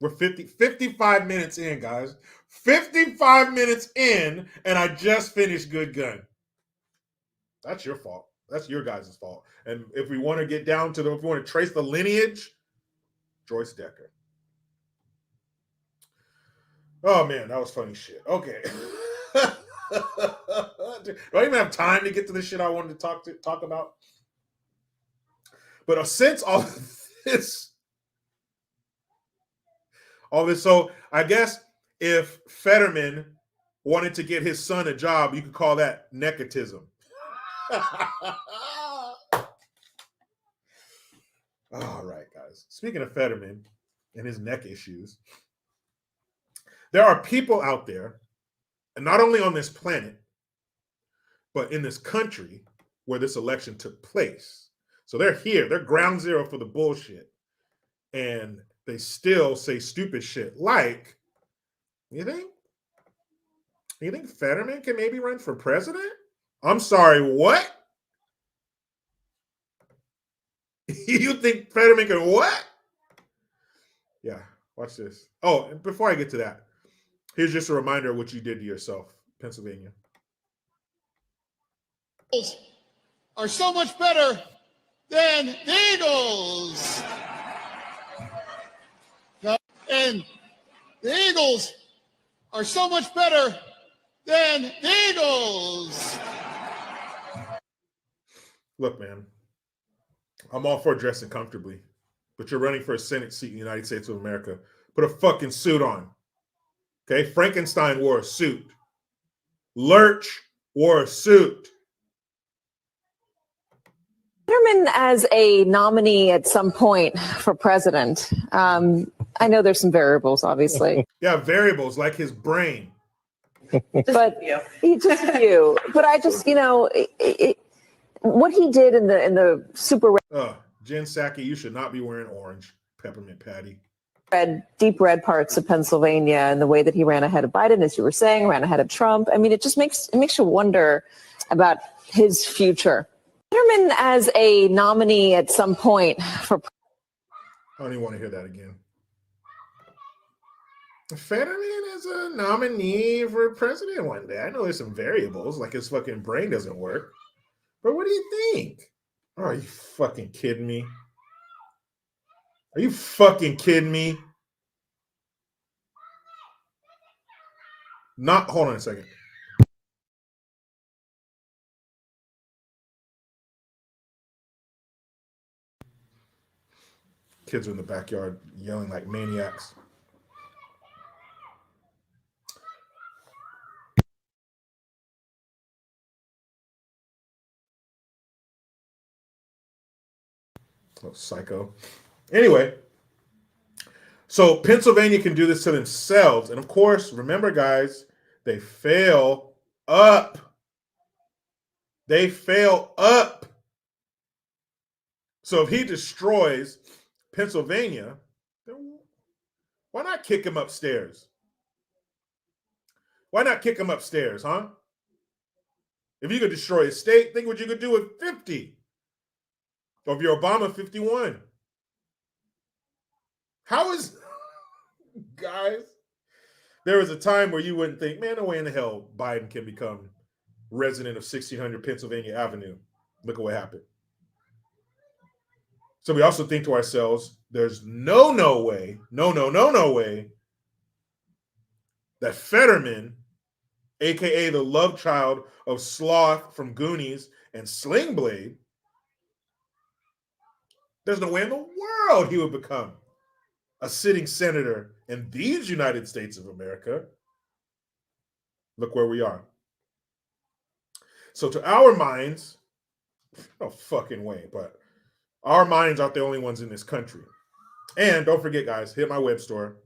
We're 55 minutes in, guys. 55 minutes in, and I just finished Good Gun. That's your fault. That's your guys' fault. And if we want to get down to if we want to trace the lineage, Joyce Decker. Oh, man, that was funny shit. Okay. Do I even have time to get to the shit I wanted to talk about? But since all this, so I guess if Fetterman wanted to get his son a job, you could call that nepotism. All right, guys. Speaking of Fetterman and his neck issues, there are people out there, and not only on this planet, but in this country where this election took place. So they're here. They're ground zero for the bullshit. And they still say stupid shit like, you think Fetterman can maybe run for president? I'm sorry, what? You think Fetterman can what? Yeah, watch this. Oh, and before I get to that, here's just a reminder of what you did to yourself, Pennsylvania. Are so much better than the Eagles. And the Eagles are so much better than the Eagles. Look, man, I'm all for dressing comfortably, but you're running for a Senate seat in the United States of America. Put a fucking suit on. Okay? Frankenstein wore a suit. Lurch wore a suit. Fetterman as a nominee at some point for president. I know there's some variables, obviously. Yeah, variables like his brain. But just a few. But I just, what he did in the super Jen Psaki, you should not be wearing orange, peppermint patty. deep red parts of Pennsylvania, and the way that he ran ahead of Biden, as you were saying, ran ahead of Trump. I mean, it just makes you wonder about his future. Fetterman as a nominee at some point for. I don't even want to hear that again. Fetterman as a nominee for president one day. I know there's some variables, like his fucking brain doesn't work. But what do you think? Oh, are you fucking kidding me? Are you fucking kidding me? Hold on a second. Kids are in the backyard yelling like maniacs. Oh, psycho. Anyway, so Pennsylvania can do this to themselves. And of course, remember, guys, they fail up. They fail up. So if he destroys Pennsylvania, then why not kick him upstairs? Why not kick him upstairs, huh? If you could destroy a state, think what you could do with 50. Or if you're Obama, 51. How is, guys, there was a time where you wouldn't think, man, no way in the hell Biden can become resident of 1600 Pennsylvania Avenue. Look at what happened. So we also think to ourselves, there's no way that Fetterman, aka the love child of Sloth from Goonies and Sling Blade, there's no way in the world he would become a sitting senator in these United States of America. Look where we are. So to our minds, no fucking way, but our minds aren't the only ones in this country. And don't forget, guys, hit my web store,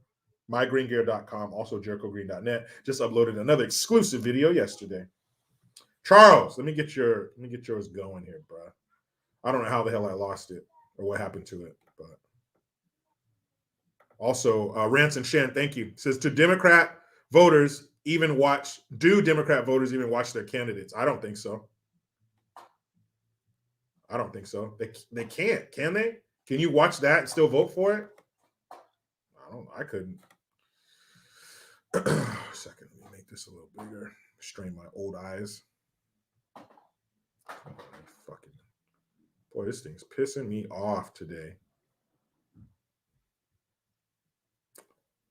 mygreengear.com, also jerichogreen.net. Just uploaded another exclusive video yesterday. Charles, let me get yours going here, bro. I don't know how the hell I lost it or what happened to it. But also, Ranson Shen, thank you. Says, do Democrat voters even watch their candidates? I don't think so. I don't think so. They can't, can they? Can you watch that and still vote for it? I couldn't. Second, let me make this a little bigger. Strain my old eyes. Fucking boy, this thing's pissing me off today.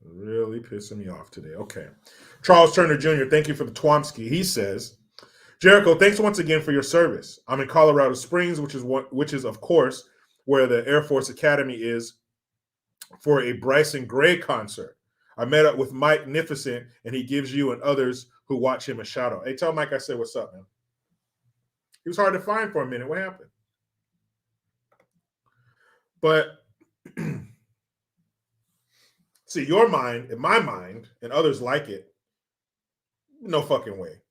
Really pissing me off today. Okay. Charles Turner Jr., thank you for the Twomsky. He says, Jericho, thanks once again for your service. I'm in Colorado Springs, which is of course where the Air Force Academy is, for a Bryson Gray concert. I met up with Mike Nificent, and he gives you and others who watch him a shout out. Hey, tell Mike I said what's up, man. He was hard to find for a minute. What happened? But see, your mind and my mind and others like it, no fucking way.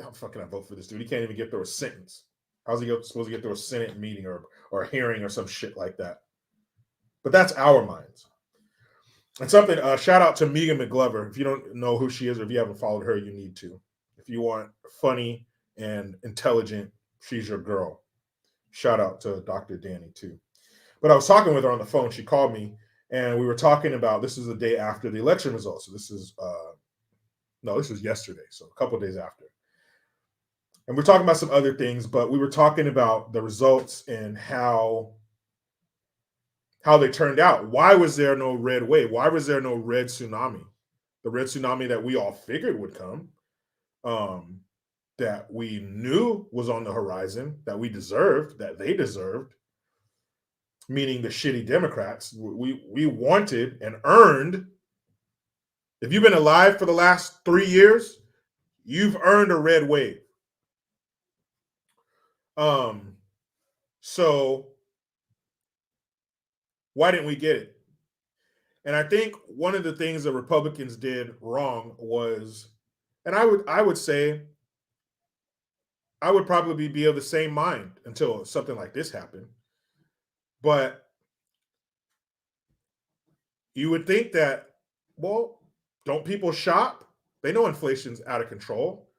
How fucking I vote for this dude? He can't even get through a sentence. How's he supposed to get through a Senate meeting or a hearing or some shit like that? But that's our minds. And something, shout out to Megan McGlover. If you don't know who she is or if you haven't followed her, you need to. If you want funny and intelligent, she's your girl. Shout out to Dr. Danny, too. But I was talking with her on the phone. She called me, and we were talking about, this is the day after the election results. So this is yesterday, so a couple of days after. And we're talking about some other things, but we were talking about the results and how they turned out. Why was there no red wave? Why was there no red tsunami? The red tsunami that we all figured would come, that we knew was on the horizon, that they deserved, meaning the shitty Democrats. We wanted and earned. If you've been alive for the last 3 years, you've earned a red wave. So why didn't we get it? And I think one of the things the Republicans did wrong was, and I would say, I would probably be of the same mind until something like this happened. But you would think that, well, don't people shop? They know inflation's out of control.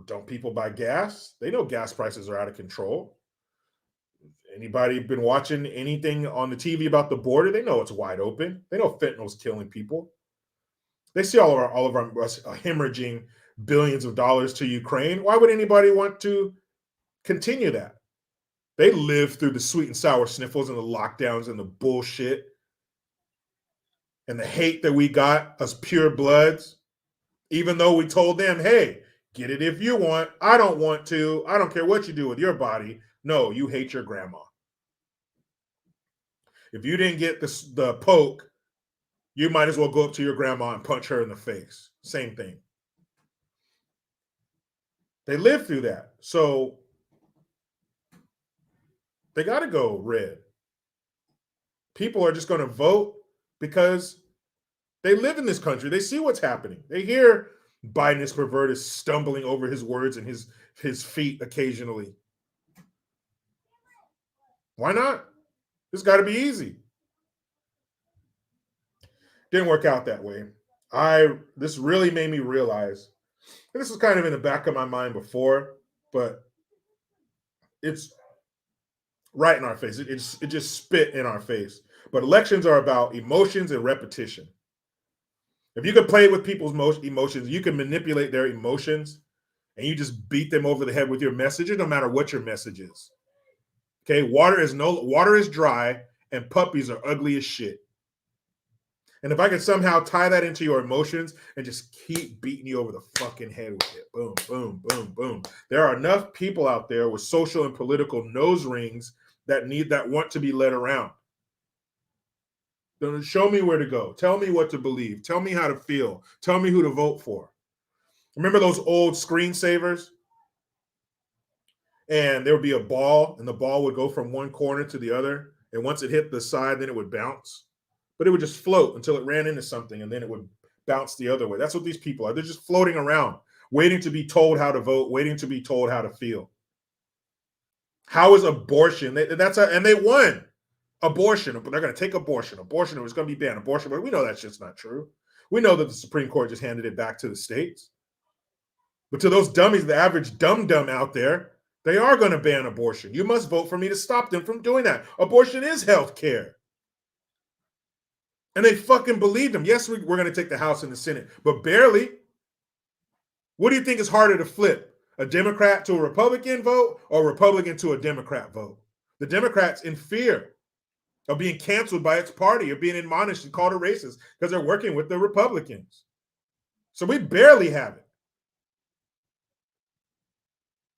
Don't people buy gas? They know gas prices are out of control. Anybody been watching anything on the TV about the border? They know it's wide open. They know fentanyl's killing people. They see all of our hemorrhaging billions of dollars to Ukraine. Why would anybody want to continue that? They lived through the sweet and sour sniffles and the lockdowns and the bullshit and the hate that we got, us pure bloods, even though we told them, hey, get it if you want. I don't want to. I don't care what you do with your body. No, you hate your grandma. If you didn't get the poke, you might as well go up to your grandma and punch her in the face. Same thing. They lived through that. So they got to go red. People are just going to vote because they live in this country. They see what's happening. They hear Biden is perverted, stumbling over his words and his feet occasionally. Why not? It's got to be easy. Didn't work out that way. This really made me realize, and this was kind of in the back of my mind before, but it's right in our face. It just spit in our face. But elections are about emotions and repetition. If you can play with people's emotions, you can manipulate their emotions, and you just beat them over the head with your message. It don't matter what your message is. Okay, water is dry, and puppies are ugly as shit. And if I can somehow tie that into your emotions and just keep beating you over the fucking head with it, boom, boom, boom, boom. There are enough people out there with social and political nose rings that want to be led around. Show me where to go. Tell me what to believe. Tell me how to feel. Tell me who to vote for. Remember those old screensavers? And there would be a ball, and the ball would go from one corner to the other. And once it hit the side, then it would bounce. But it would just float until it ran into something, and then it would bounce the other way. That's what these people are. They're just floating around, waiting to be told how to vote, waiting to be told how to feel. How is abortion? And they won abortion, but they're going to take abortion. Abortion was going to be banned. Abortion, but we know that shit's not true. We know that the Supreme Court just handed it back to the states. But to those dummies, the average dum-dum out there, they are going to ban abortion. You must vote for me to stop them from doing that. Abortion is health care. And they fucking believed them. Yes, we're going to take the House and the Senate, but barely. What do you think is harder to flip? A Democrat to a Republican vote or a Republican to a Democrat vote? The Democrats in fear of being canceled by its party, of being admonished and called a racist because they're working with the Republicans. So we barely have it.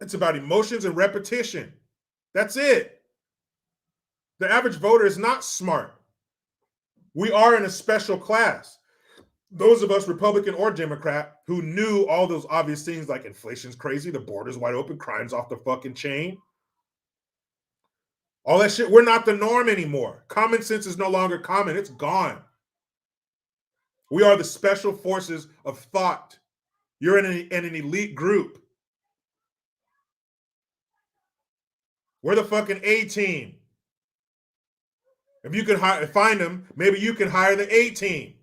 It's about emotions and repetition. That's it. The average voter is not smart. We are in a special class. Those of us, Republican or Democrat, who knew all those obvious things like inflation's crazy, the border's wide open, crime's off the fucking chain. All that shit, we're not the norm anymore. Common sense is no longer common. It's gone. We are the special forces of thought. You're in an elite group. We're the fucking A team. If you can find them, maybe you can hire the A team.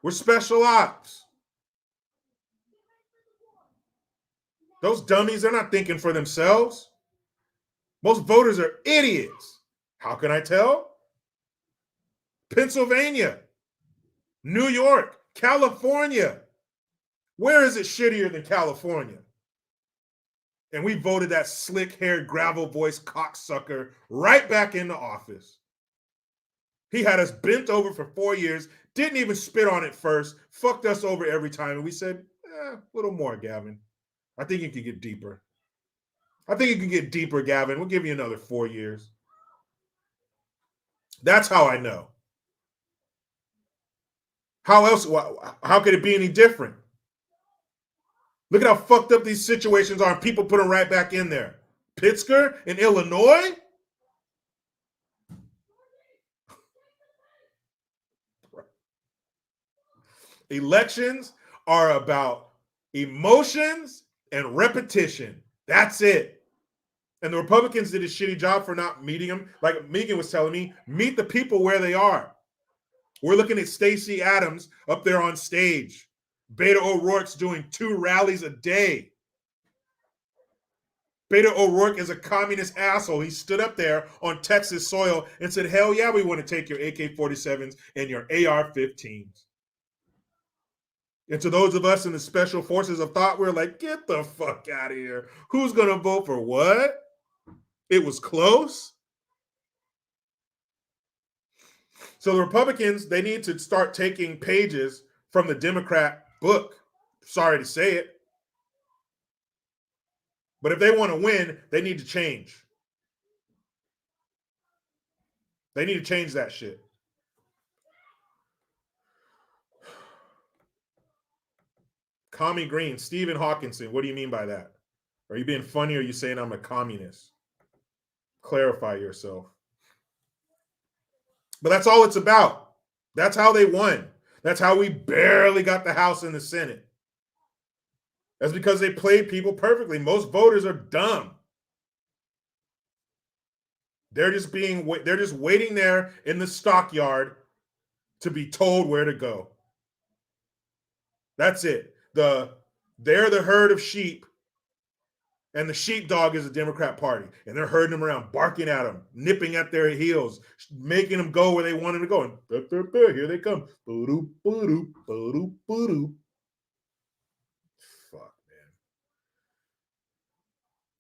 We're special ops. Those dummies, they're not thinking for themselves. Most voters are idiots. How can I tell? Pennsylvania, New York, California. Where is it shittier than California? And we voted that slick-haired, gravel-voiced cocksucker right back into office. He had us bent over for 4 years, didn't even spit on it first, fucked us over every time. And we said, a little more, Gavin. I think you can get deeper. I think you can get deeper, Gavin. We'll give you another 4 years. That's how I know. How else? How could it be any different? Look at how fucked up these situations are. And people put them right back in there. Pittsburgh in Illinois? Elections are about emotions and repetition. That's it. And the Republicans did a shitty job for not meeting them. Like Megan was telling me, meet the people where they are. We're looking at Stacey Adams up there on stage. Beto O'Rourke's doing 2 rallies a day. Beto O'Rourke is a communist asshole. He stood up there on Texas soil and said, hell yeah, we want to take your AK-47s and your AR-15s. And to those of us in the special forces of thought, we're like, get the fuck out of here. Who's going to vote for what? It was close. So the Republicans, they need to start taking pages from the Democrat book. Sorry to say it. But if they want to win, they need to change. They need to change that shit. Commie Green, Stephen Hawkinson, what do you mean by that? Are you being funny or are you saying I'm a communist? Clarify yourself. But that's all it's about. That's how they won. That's how we barely got the House and the Senate. That's because they played people perfectly. Most voters are dumb. They're just waiting there in the stockyard to be told where to go. That's it. They're the herd of sheep, and the sheepdog is the Democrat Party, and they're herding them around, barking at them, nipping at their heels, making them go where they want them to go. And here they come. Fuck, man.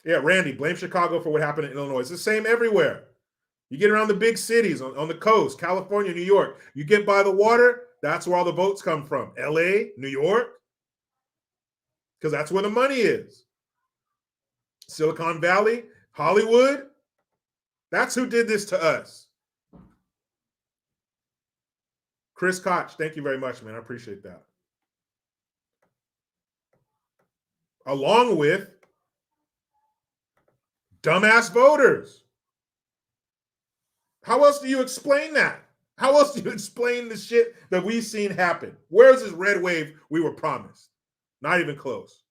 Yeah, Randy, blame Chicago for what happened in Illinois. It's the same everywhere. You get around the big cities on the coast, California, New York. You get by the water, that's where all the votes come from. LA, New York, because that's where the money is. Silicon Valley, Hollywood, that's who did this to us. Chris Koch, thank you very much, man. I appreciate that. Along with dumbass voters. How else do you explain that? How else do you explain the shit that we've seen happen? Where's this red wave we were promised? Not even close.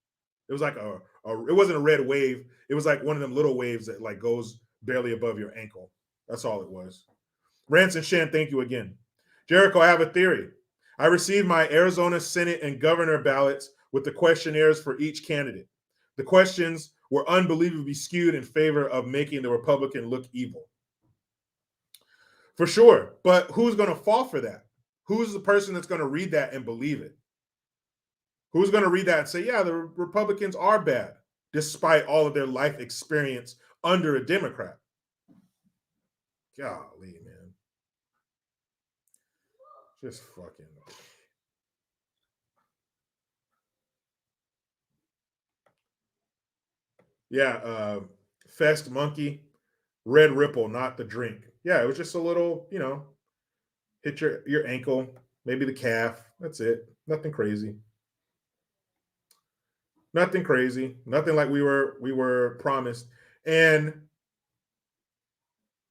It was like it wasn't a red wave. It was like one of them little waves that like goes barely above your ankle. That's all it was. Rance and Shan, thank you again. Jericho, I have a theory. I received my Arizona Senate and governor ballots with the questionnaires for each candidate. The questions were unbelievably skewed in favor of making the Republican look evil. For sure. But who's going to fall for that? Who's the person that's going to read that and believe it? Who's going to read that and say, yeah, the Republicans are bad, despite all of their life experience under a Democrat? Golly, man. Just fucking. Yeah, Fest Monkey, Red Ripple, not the drink. Yeah, it was just a little, hit your ankle, maybe the calf. That's it. Nothing crazy. Nothing crazy. Nothing like we were promised. And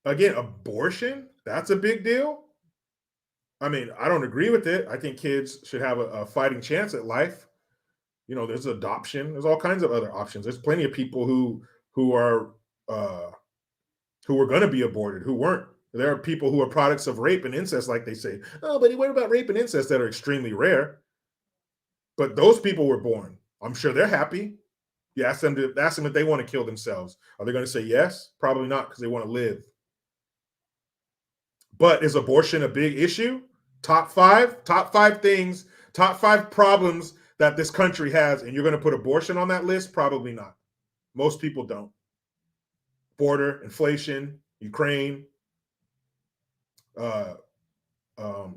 again, abortion, that's a big deal. I mean, I don't agree with it. I think kids should have a fighting chance at life. There's adoption. There's all kinds of other options. There's plenty of people who are who were going to be aborted who weren't. There are people who are products of rape and incest, like they say. Oh, but what about rape and incest that are extremely rare? But those people were born. I'm sure they're happy. You ask them if they want to kill themselves. Are they going to say yes? Probably not, because they want to live. But is abortion a big issue? Top five things, top 5 problems that this country has, and you're going to put abortion on that list? Probably not. Most people don't. Border, inflation, Ukraine,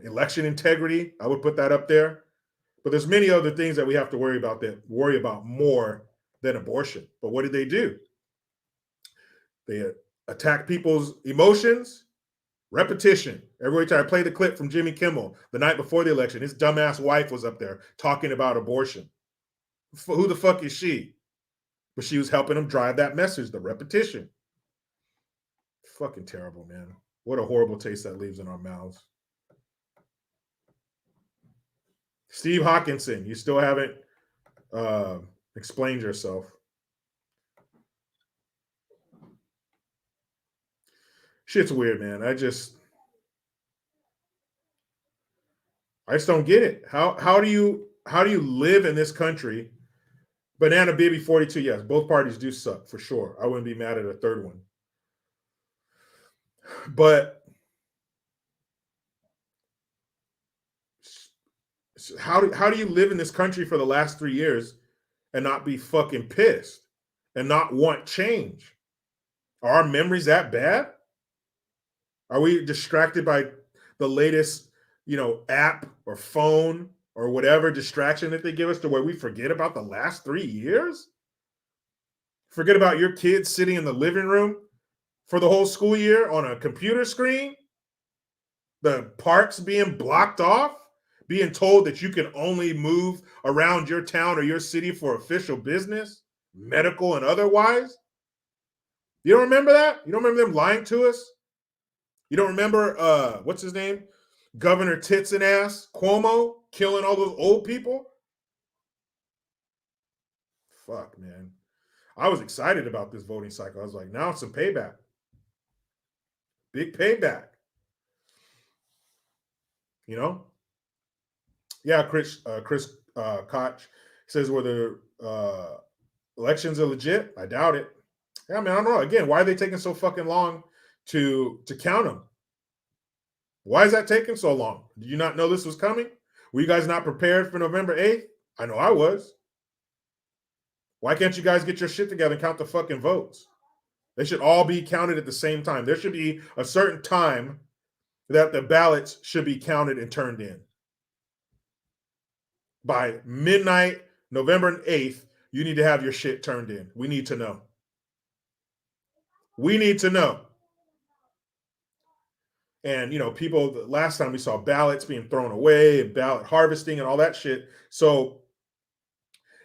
election integrity. I would put that up there. But there's many other things that we have to worry about more than abortion. But what did they do? They attack people's emotions. Repetition. Every time I play the clip from Jimmy Kimmel the night before the election, his dumbass wife was up there talking about abortion. Who the fuck is she? But she was helping him drive that message, the repetition. Fucking terrible, man. What a horrible taste that leaves in our mouths. Steve Hawkinson, you still haven't explained yourself. Shit's weird, man. I just don't get it. How do you live in this country? Banana Baby 42, yes, both parties do suck for sure. I wouldn't be mad at a third one. But how do you live in this country for the last 3 years and not be fucking pissed and not want change? Are our memories that bad? Are we distracted by the latest, app or phone or whatever distraction that they give us to where we forget about the last 3 years? Forget about your kids sitting in the living room for the whole school year on a computer screen? The parks being blocked off? Being told that you can only move around your town or your city for official business, medical and otherwise? You don't remember that? You don't remember them lying to us? You don't remember, what's his name? Governor Tits and Ass, Cuomo, killing all those old people? Fuck, man. I was excited about this voting cycle. I was like, now it's some payback. Big payback. Yeah, Chris Koch says whether elections are legit. I doubt it. Yeah, I mean, I don't know. Again, why are they taking so fucking long to count them? Why is that taking so long? Did you not know this was coming? Were you guys not prepared for November 8th? I know I was. Why can't you guys get your shit together and count the fucking votes? They should all be counted at the same time. There should be a certain time that the ballots should be counted and turned in. By midnight, November 8th, you need to have your shit turned in. We need to know. We need to know. And, people, the last time we saw ballots being thrown away and ballot harvesting and all that shit. So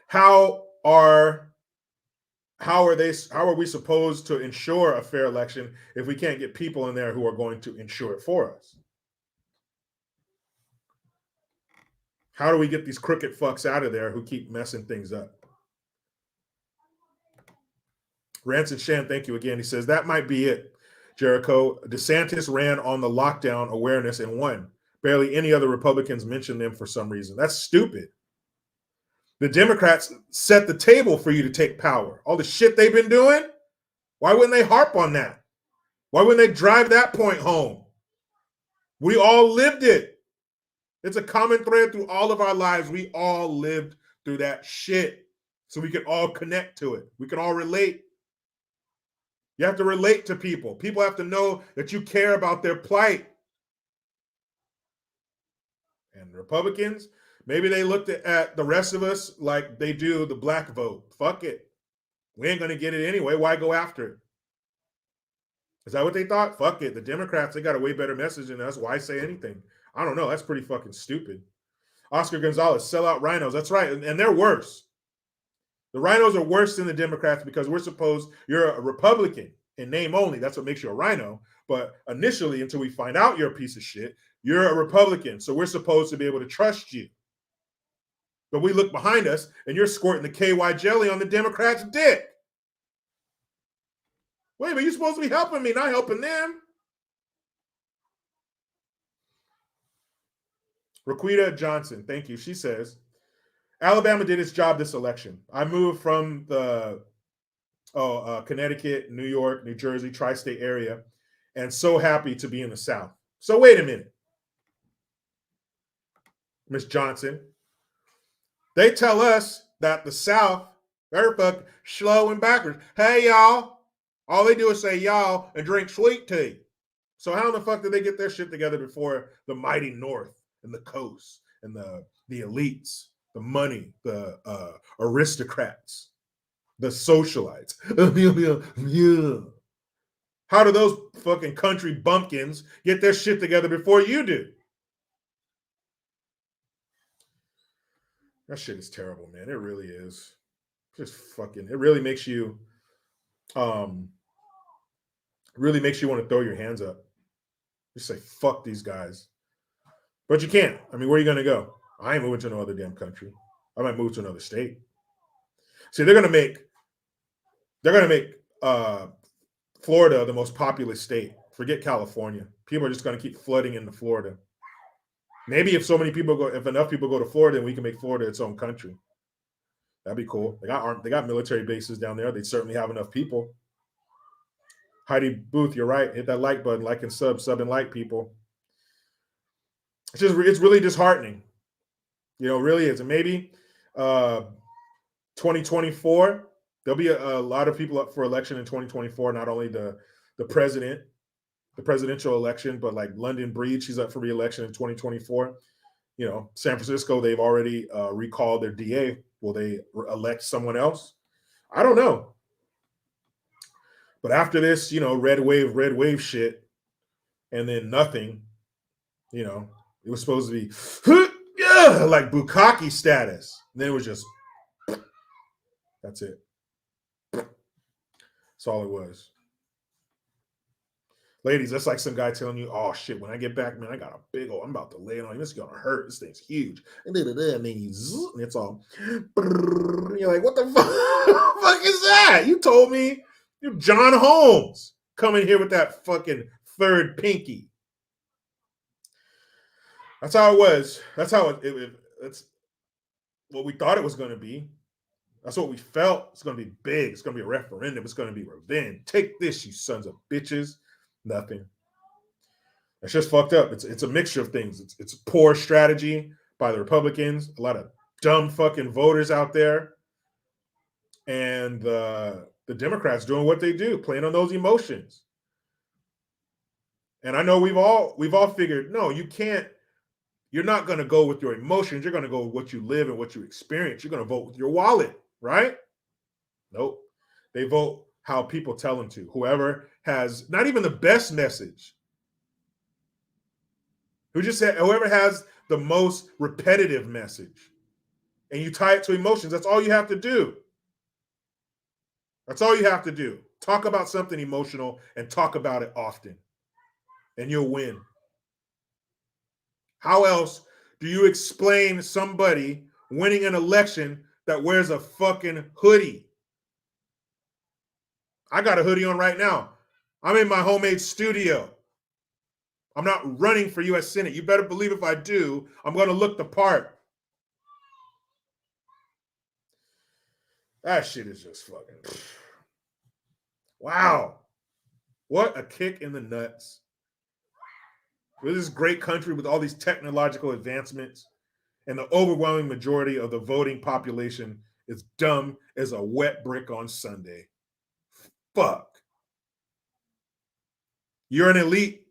how are we supposed to ensure a fair election if we can't get people in there who are going to ensure it for us? How do we get these crooked fucks out of there who keep messing things up? Rancid Shan, thank you again. He says, that might be it, Jericho. DeSantis ran on the lockdown awareness and won. Barely any other Republicans mentioned them for some reason. That's stupid. The Democrats set the table for you to take power. All the shit they've been doing, why wouldn't they harp on that? Why wouldn't they drive that point home? We all lived it. It's a common thread through all of our lives. We all lived through that shit. So we can all connect to it. We can all relate. You have to relate to people. People have to know that you care about their plight. And Republicans, maybe they looked at the rest of us like they do the black vote. Fuck it. We ain't going to get it anyway. Why go after it? Is that what they thought? Fuck it. The Democrats, they got a way better message than us. Why say anything? I don't know. That's pretty fucking stupid. Oscar Gonzalez, sell out rhinos. That's right. And they're worse. The rhinos are worse than the Democrats because we're supposed, you're a Republican in name only. That's what makes you a rhino. But initially, until we find out you're a piece of shit, you're a Republican. So we're supposed to be able to trust you. But we look behind us and you're squirting the KY jelly on the Democrats' dick. Wait, but you're supposed to be helping me, not helping them. Raquita Johnson, thank you. She says, Alabama did its job this election. I moved from the Connecticut, New York, New Jersey, tri-state area, and so happy to be in the South. So wait a minute, Miss Johnson. They tell us that the South, they're fucking slow and backwards. Hey, y'all. All they do is say y'all and drink sweet tea. So how in the fuck did they get their shit together before the mighty North and the coast and the elites, the money, the aristocrats, the socialites? How do those fucking country bumpkins get their shit together before you do? That shit is terrible, man. It really is. Just fucking, it really makes you want to throw your hands up. Just say, fuck these guys. But you can't. I mean, where are you going to go? I ain't moving to no other damn country. I might move to another state. See, they're going to make Florida the most populous state. Forget California. People are just going to keep flooding into Florida. Maybe if enough people go to Florida, then we can make Florida its own country. That'd be cool. They got military bases down there. They certainly have enough people. Heidi Booth, you're right. Hit that like button, like and sub and like, people. It's really disheartening. You know, it really is. And maybe 2024, there'll be a lot of people up for election in 2024. Not only the presidential election, but like London Breed, she's up for re-election in 2024. You know, San Francisco, they've already recalled their DA. Will they elect someone else? I don't know. But after this, you know, red wave shit, and then nothing, you know, it was supposed to be like Bukkake status. And then it was just, that's it. That's all it was. Ladies, that's like some guy telling you, oh shit, when I get back, man, I got a big old, I'm about to lay it on you. This is going to hurt. This thing's huge. And then you zzz, and it's all, you're like, what the fuck is that? You told me you're John Holmes coming here with that fucking third pinky. That's how it was. That's how it's what we thought it was going to be. That's what we felt. It's going to be big. It's going to be a referendum. It's going to be revenge. Take this, you sons of bitches. Nothing. It's just fucked up. It's a mixture of things. It's poor strategy by the Republicans, a lot of dumb fucking voters out there, and the Democrats doing what they do, playing on those emotions. And I know we've all figured, no, you can't. You're not going to go with your emotions. You're going to go with what you live and what you experience. You're going to vote with your wallet, right? Nope. They vote how people tell them to. Whoever has not even the best message, whoever has the most repetitive message, and you tie it to emotions. That's all you have to do. That's all you have to do. Talk about something emotional and talk about it often, and you'll win. How else do you explain somebody winning an election that wears a fucking hoodie? I got a hoodie on right now. I'm in my homemade studio. I'm not running for U.S. Senate. You better believe if I do, I'm going to look the part. That shit is just fucking... Wow. What a kick in the nuts. This is a great country with all these technological advancements, and the overwhelming majority of the voting population is dumb as a wet brick on Sunday. Fuck. You're an elite.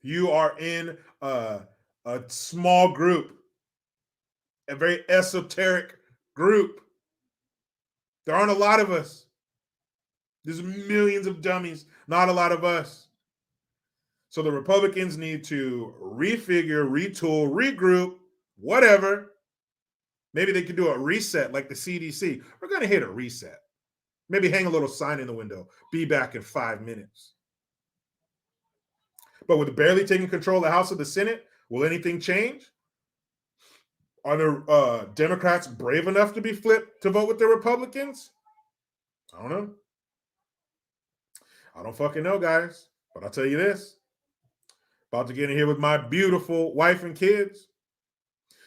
You are in a small group, a very esoteric group. There aren't a lot of us. There's millions of dummies, not a lot of us. So the Republicans need to refigure, retool, regroup, whatever. Maybe they could do a reset like the CDC. We're going to hit a reset. Maybe hang a little sign in the window. Be back in 5 minutes. But with barely taking control of the House of the Senate, will anything change? Are the Democrats brave enough to be flipped to vote with the Republicans? I don't know. I don't fucking know, guys. But I'll tell you this. About to get in here with my beautiful wife and kids.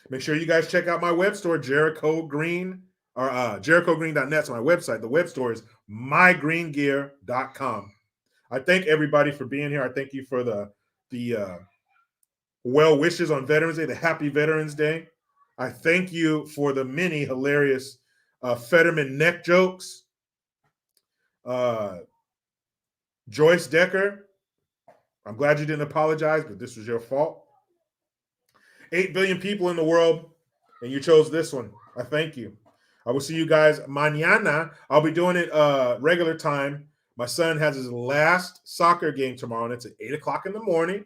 Make sure you guys check out my web store, Jericho Green, or JerichoGreen.net. So my website. The web store is mygreengear.com. I thank everybody for being here. I thank you for the well wishes on Veterans Day, the Happy Veterans Day. I thank you for the many hilarious Fetterman neck jokes. Joyce Decker, I'm glad you didn't apologize, but this was your fault. 8 billion people in the world, and you chose this one. I thank you. I will see you guys mañana. I'll be doing it regular time. My son has his last soccer game tomorrow, and it's at 8 o'clock in the morning.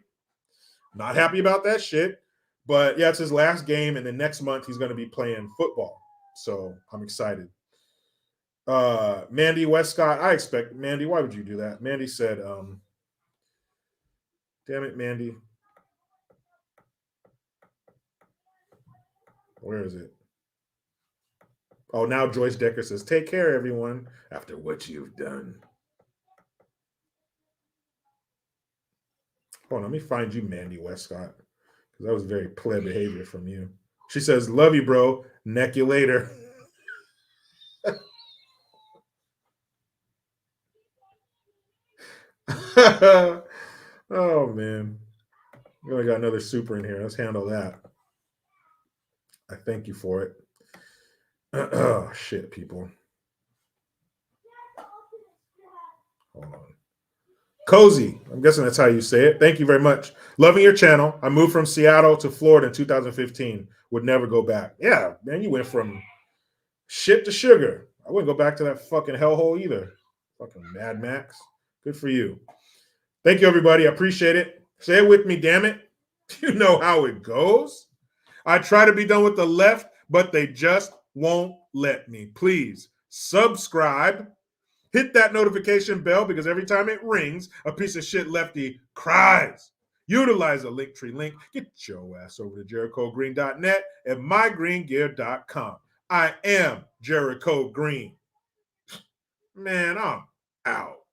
Not happy about that shit. But, yeah, it's his last game, and then next month he's going to be playing football. So I'm excited. Mandy Westcott, I expect. Mandy, why would you do that? Mandy said, damn it, Mandy. Where is it? Oh, now Joyce Decker says, take care, everyone, after what you've done. Hold on, let me find you, Mandy Westcott, because that was very pleb behavior from you. She says, love you, bro. Neck you later. Oh, man. We only got another super in here. Let's handle that. I thank you for it. Oh, shit, people. Hold on. Cozy. I'm guessing that's how you say it. Thank you very much. Loving your channel. I moved from Seattle to Florida in 2015. Would never go back. Yeah, man, you went from shit to sugar. I wouldn't go back to that fucking hellhole either. Fucking Mad Max. Good for you. Thank you, everybody. I appreciate it. Say it with me, damn it. You know how it goes. I try to be done with the left, but they just won't let me. Please subscribe. Hit that notification bell because every time it rings, a piece of shit lefty cries. Utilize the Linktree link. Get your ass over to JerichoGreen.net and mygreengear.com. I am Jericho Green. Man, I'm out.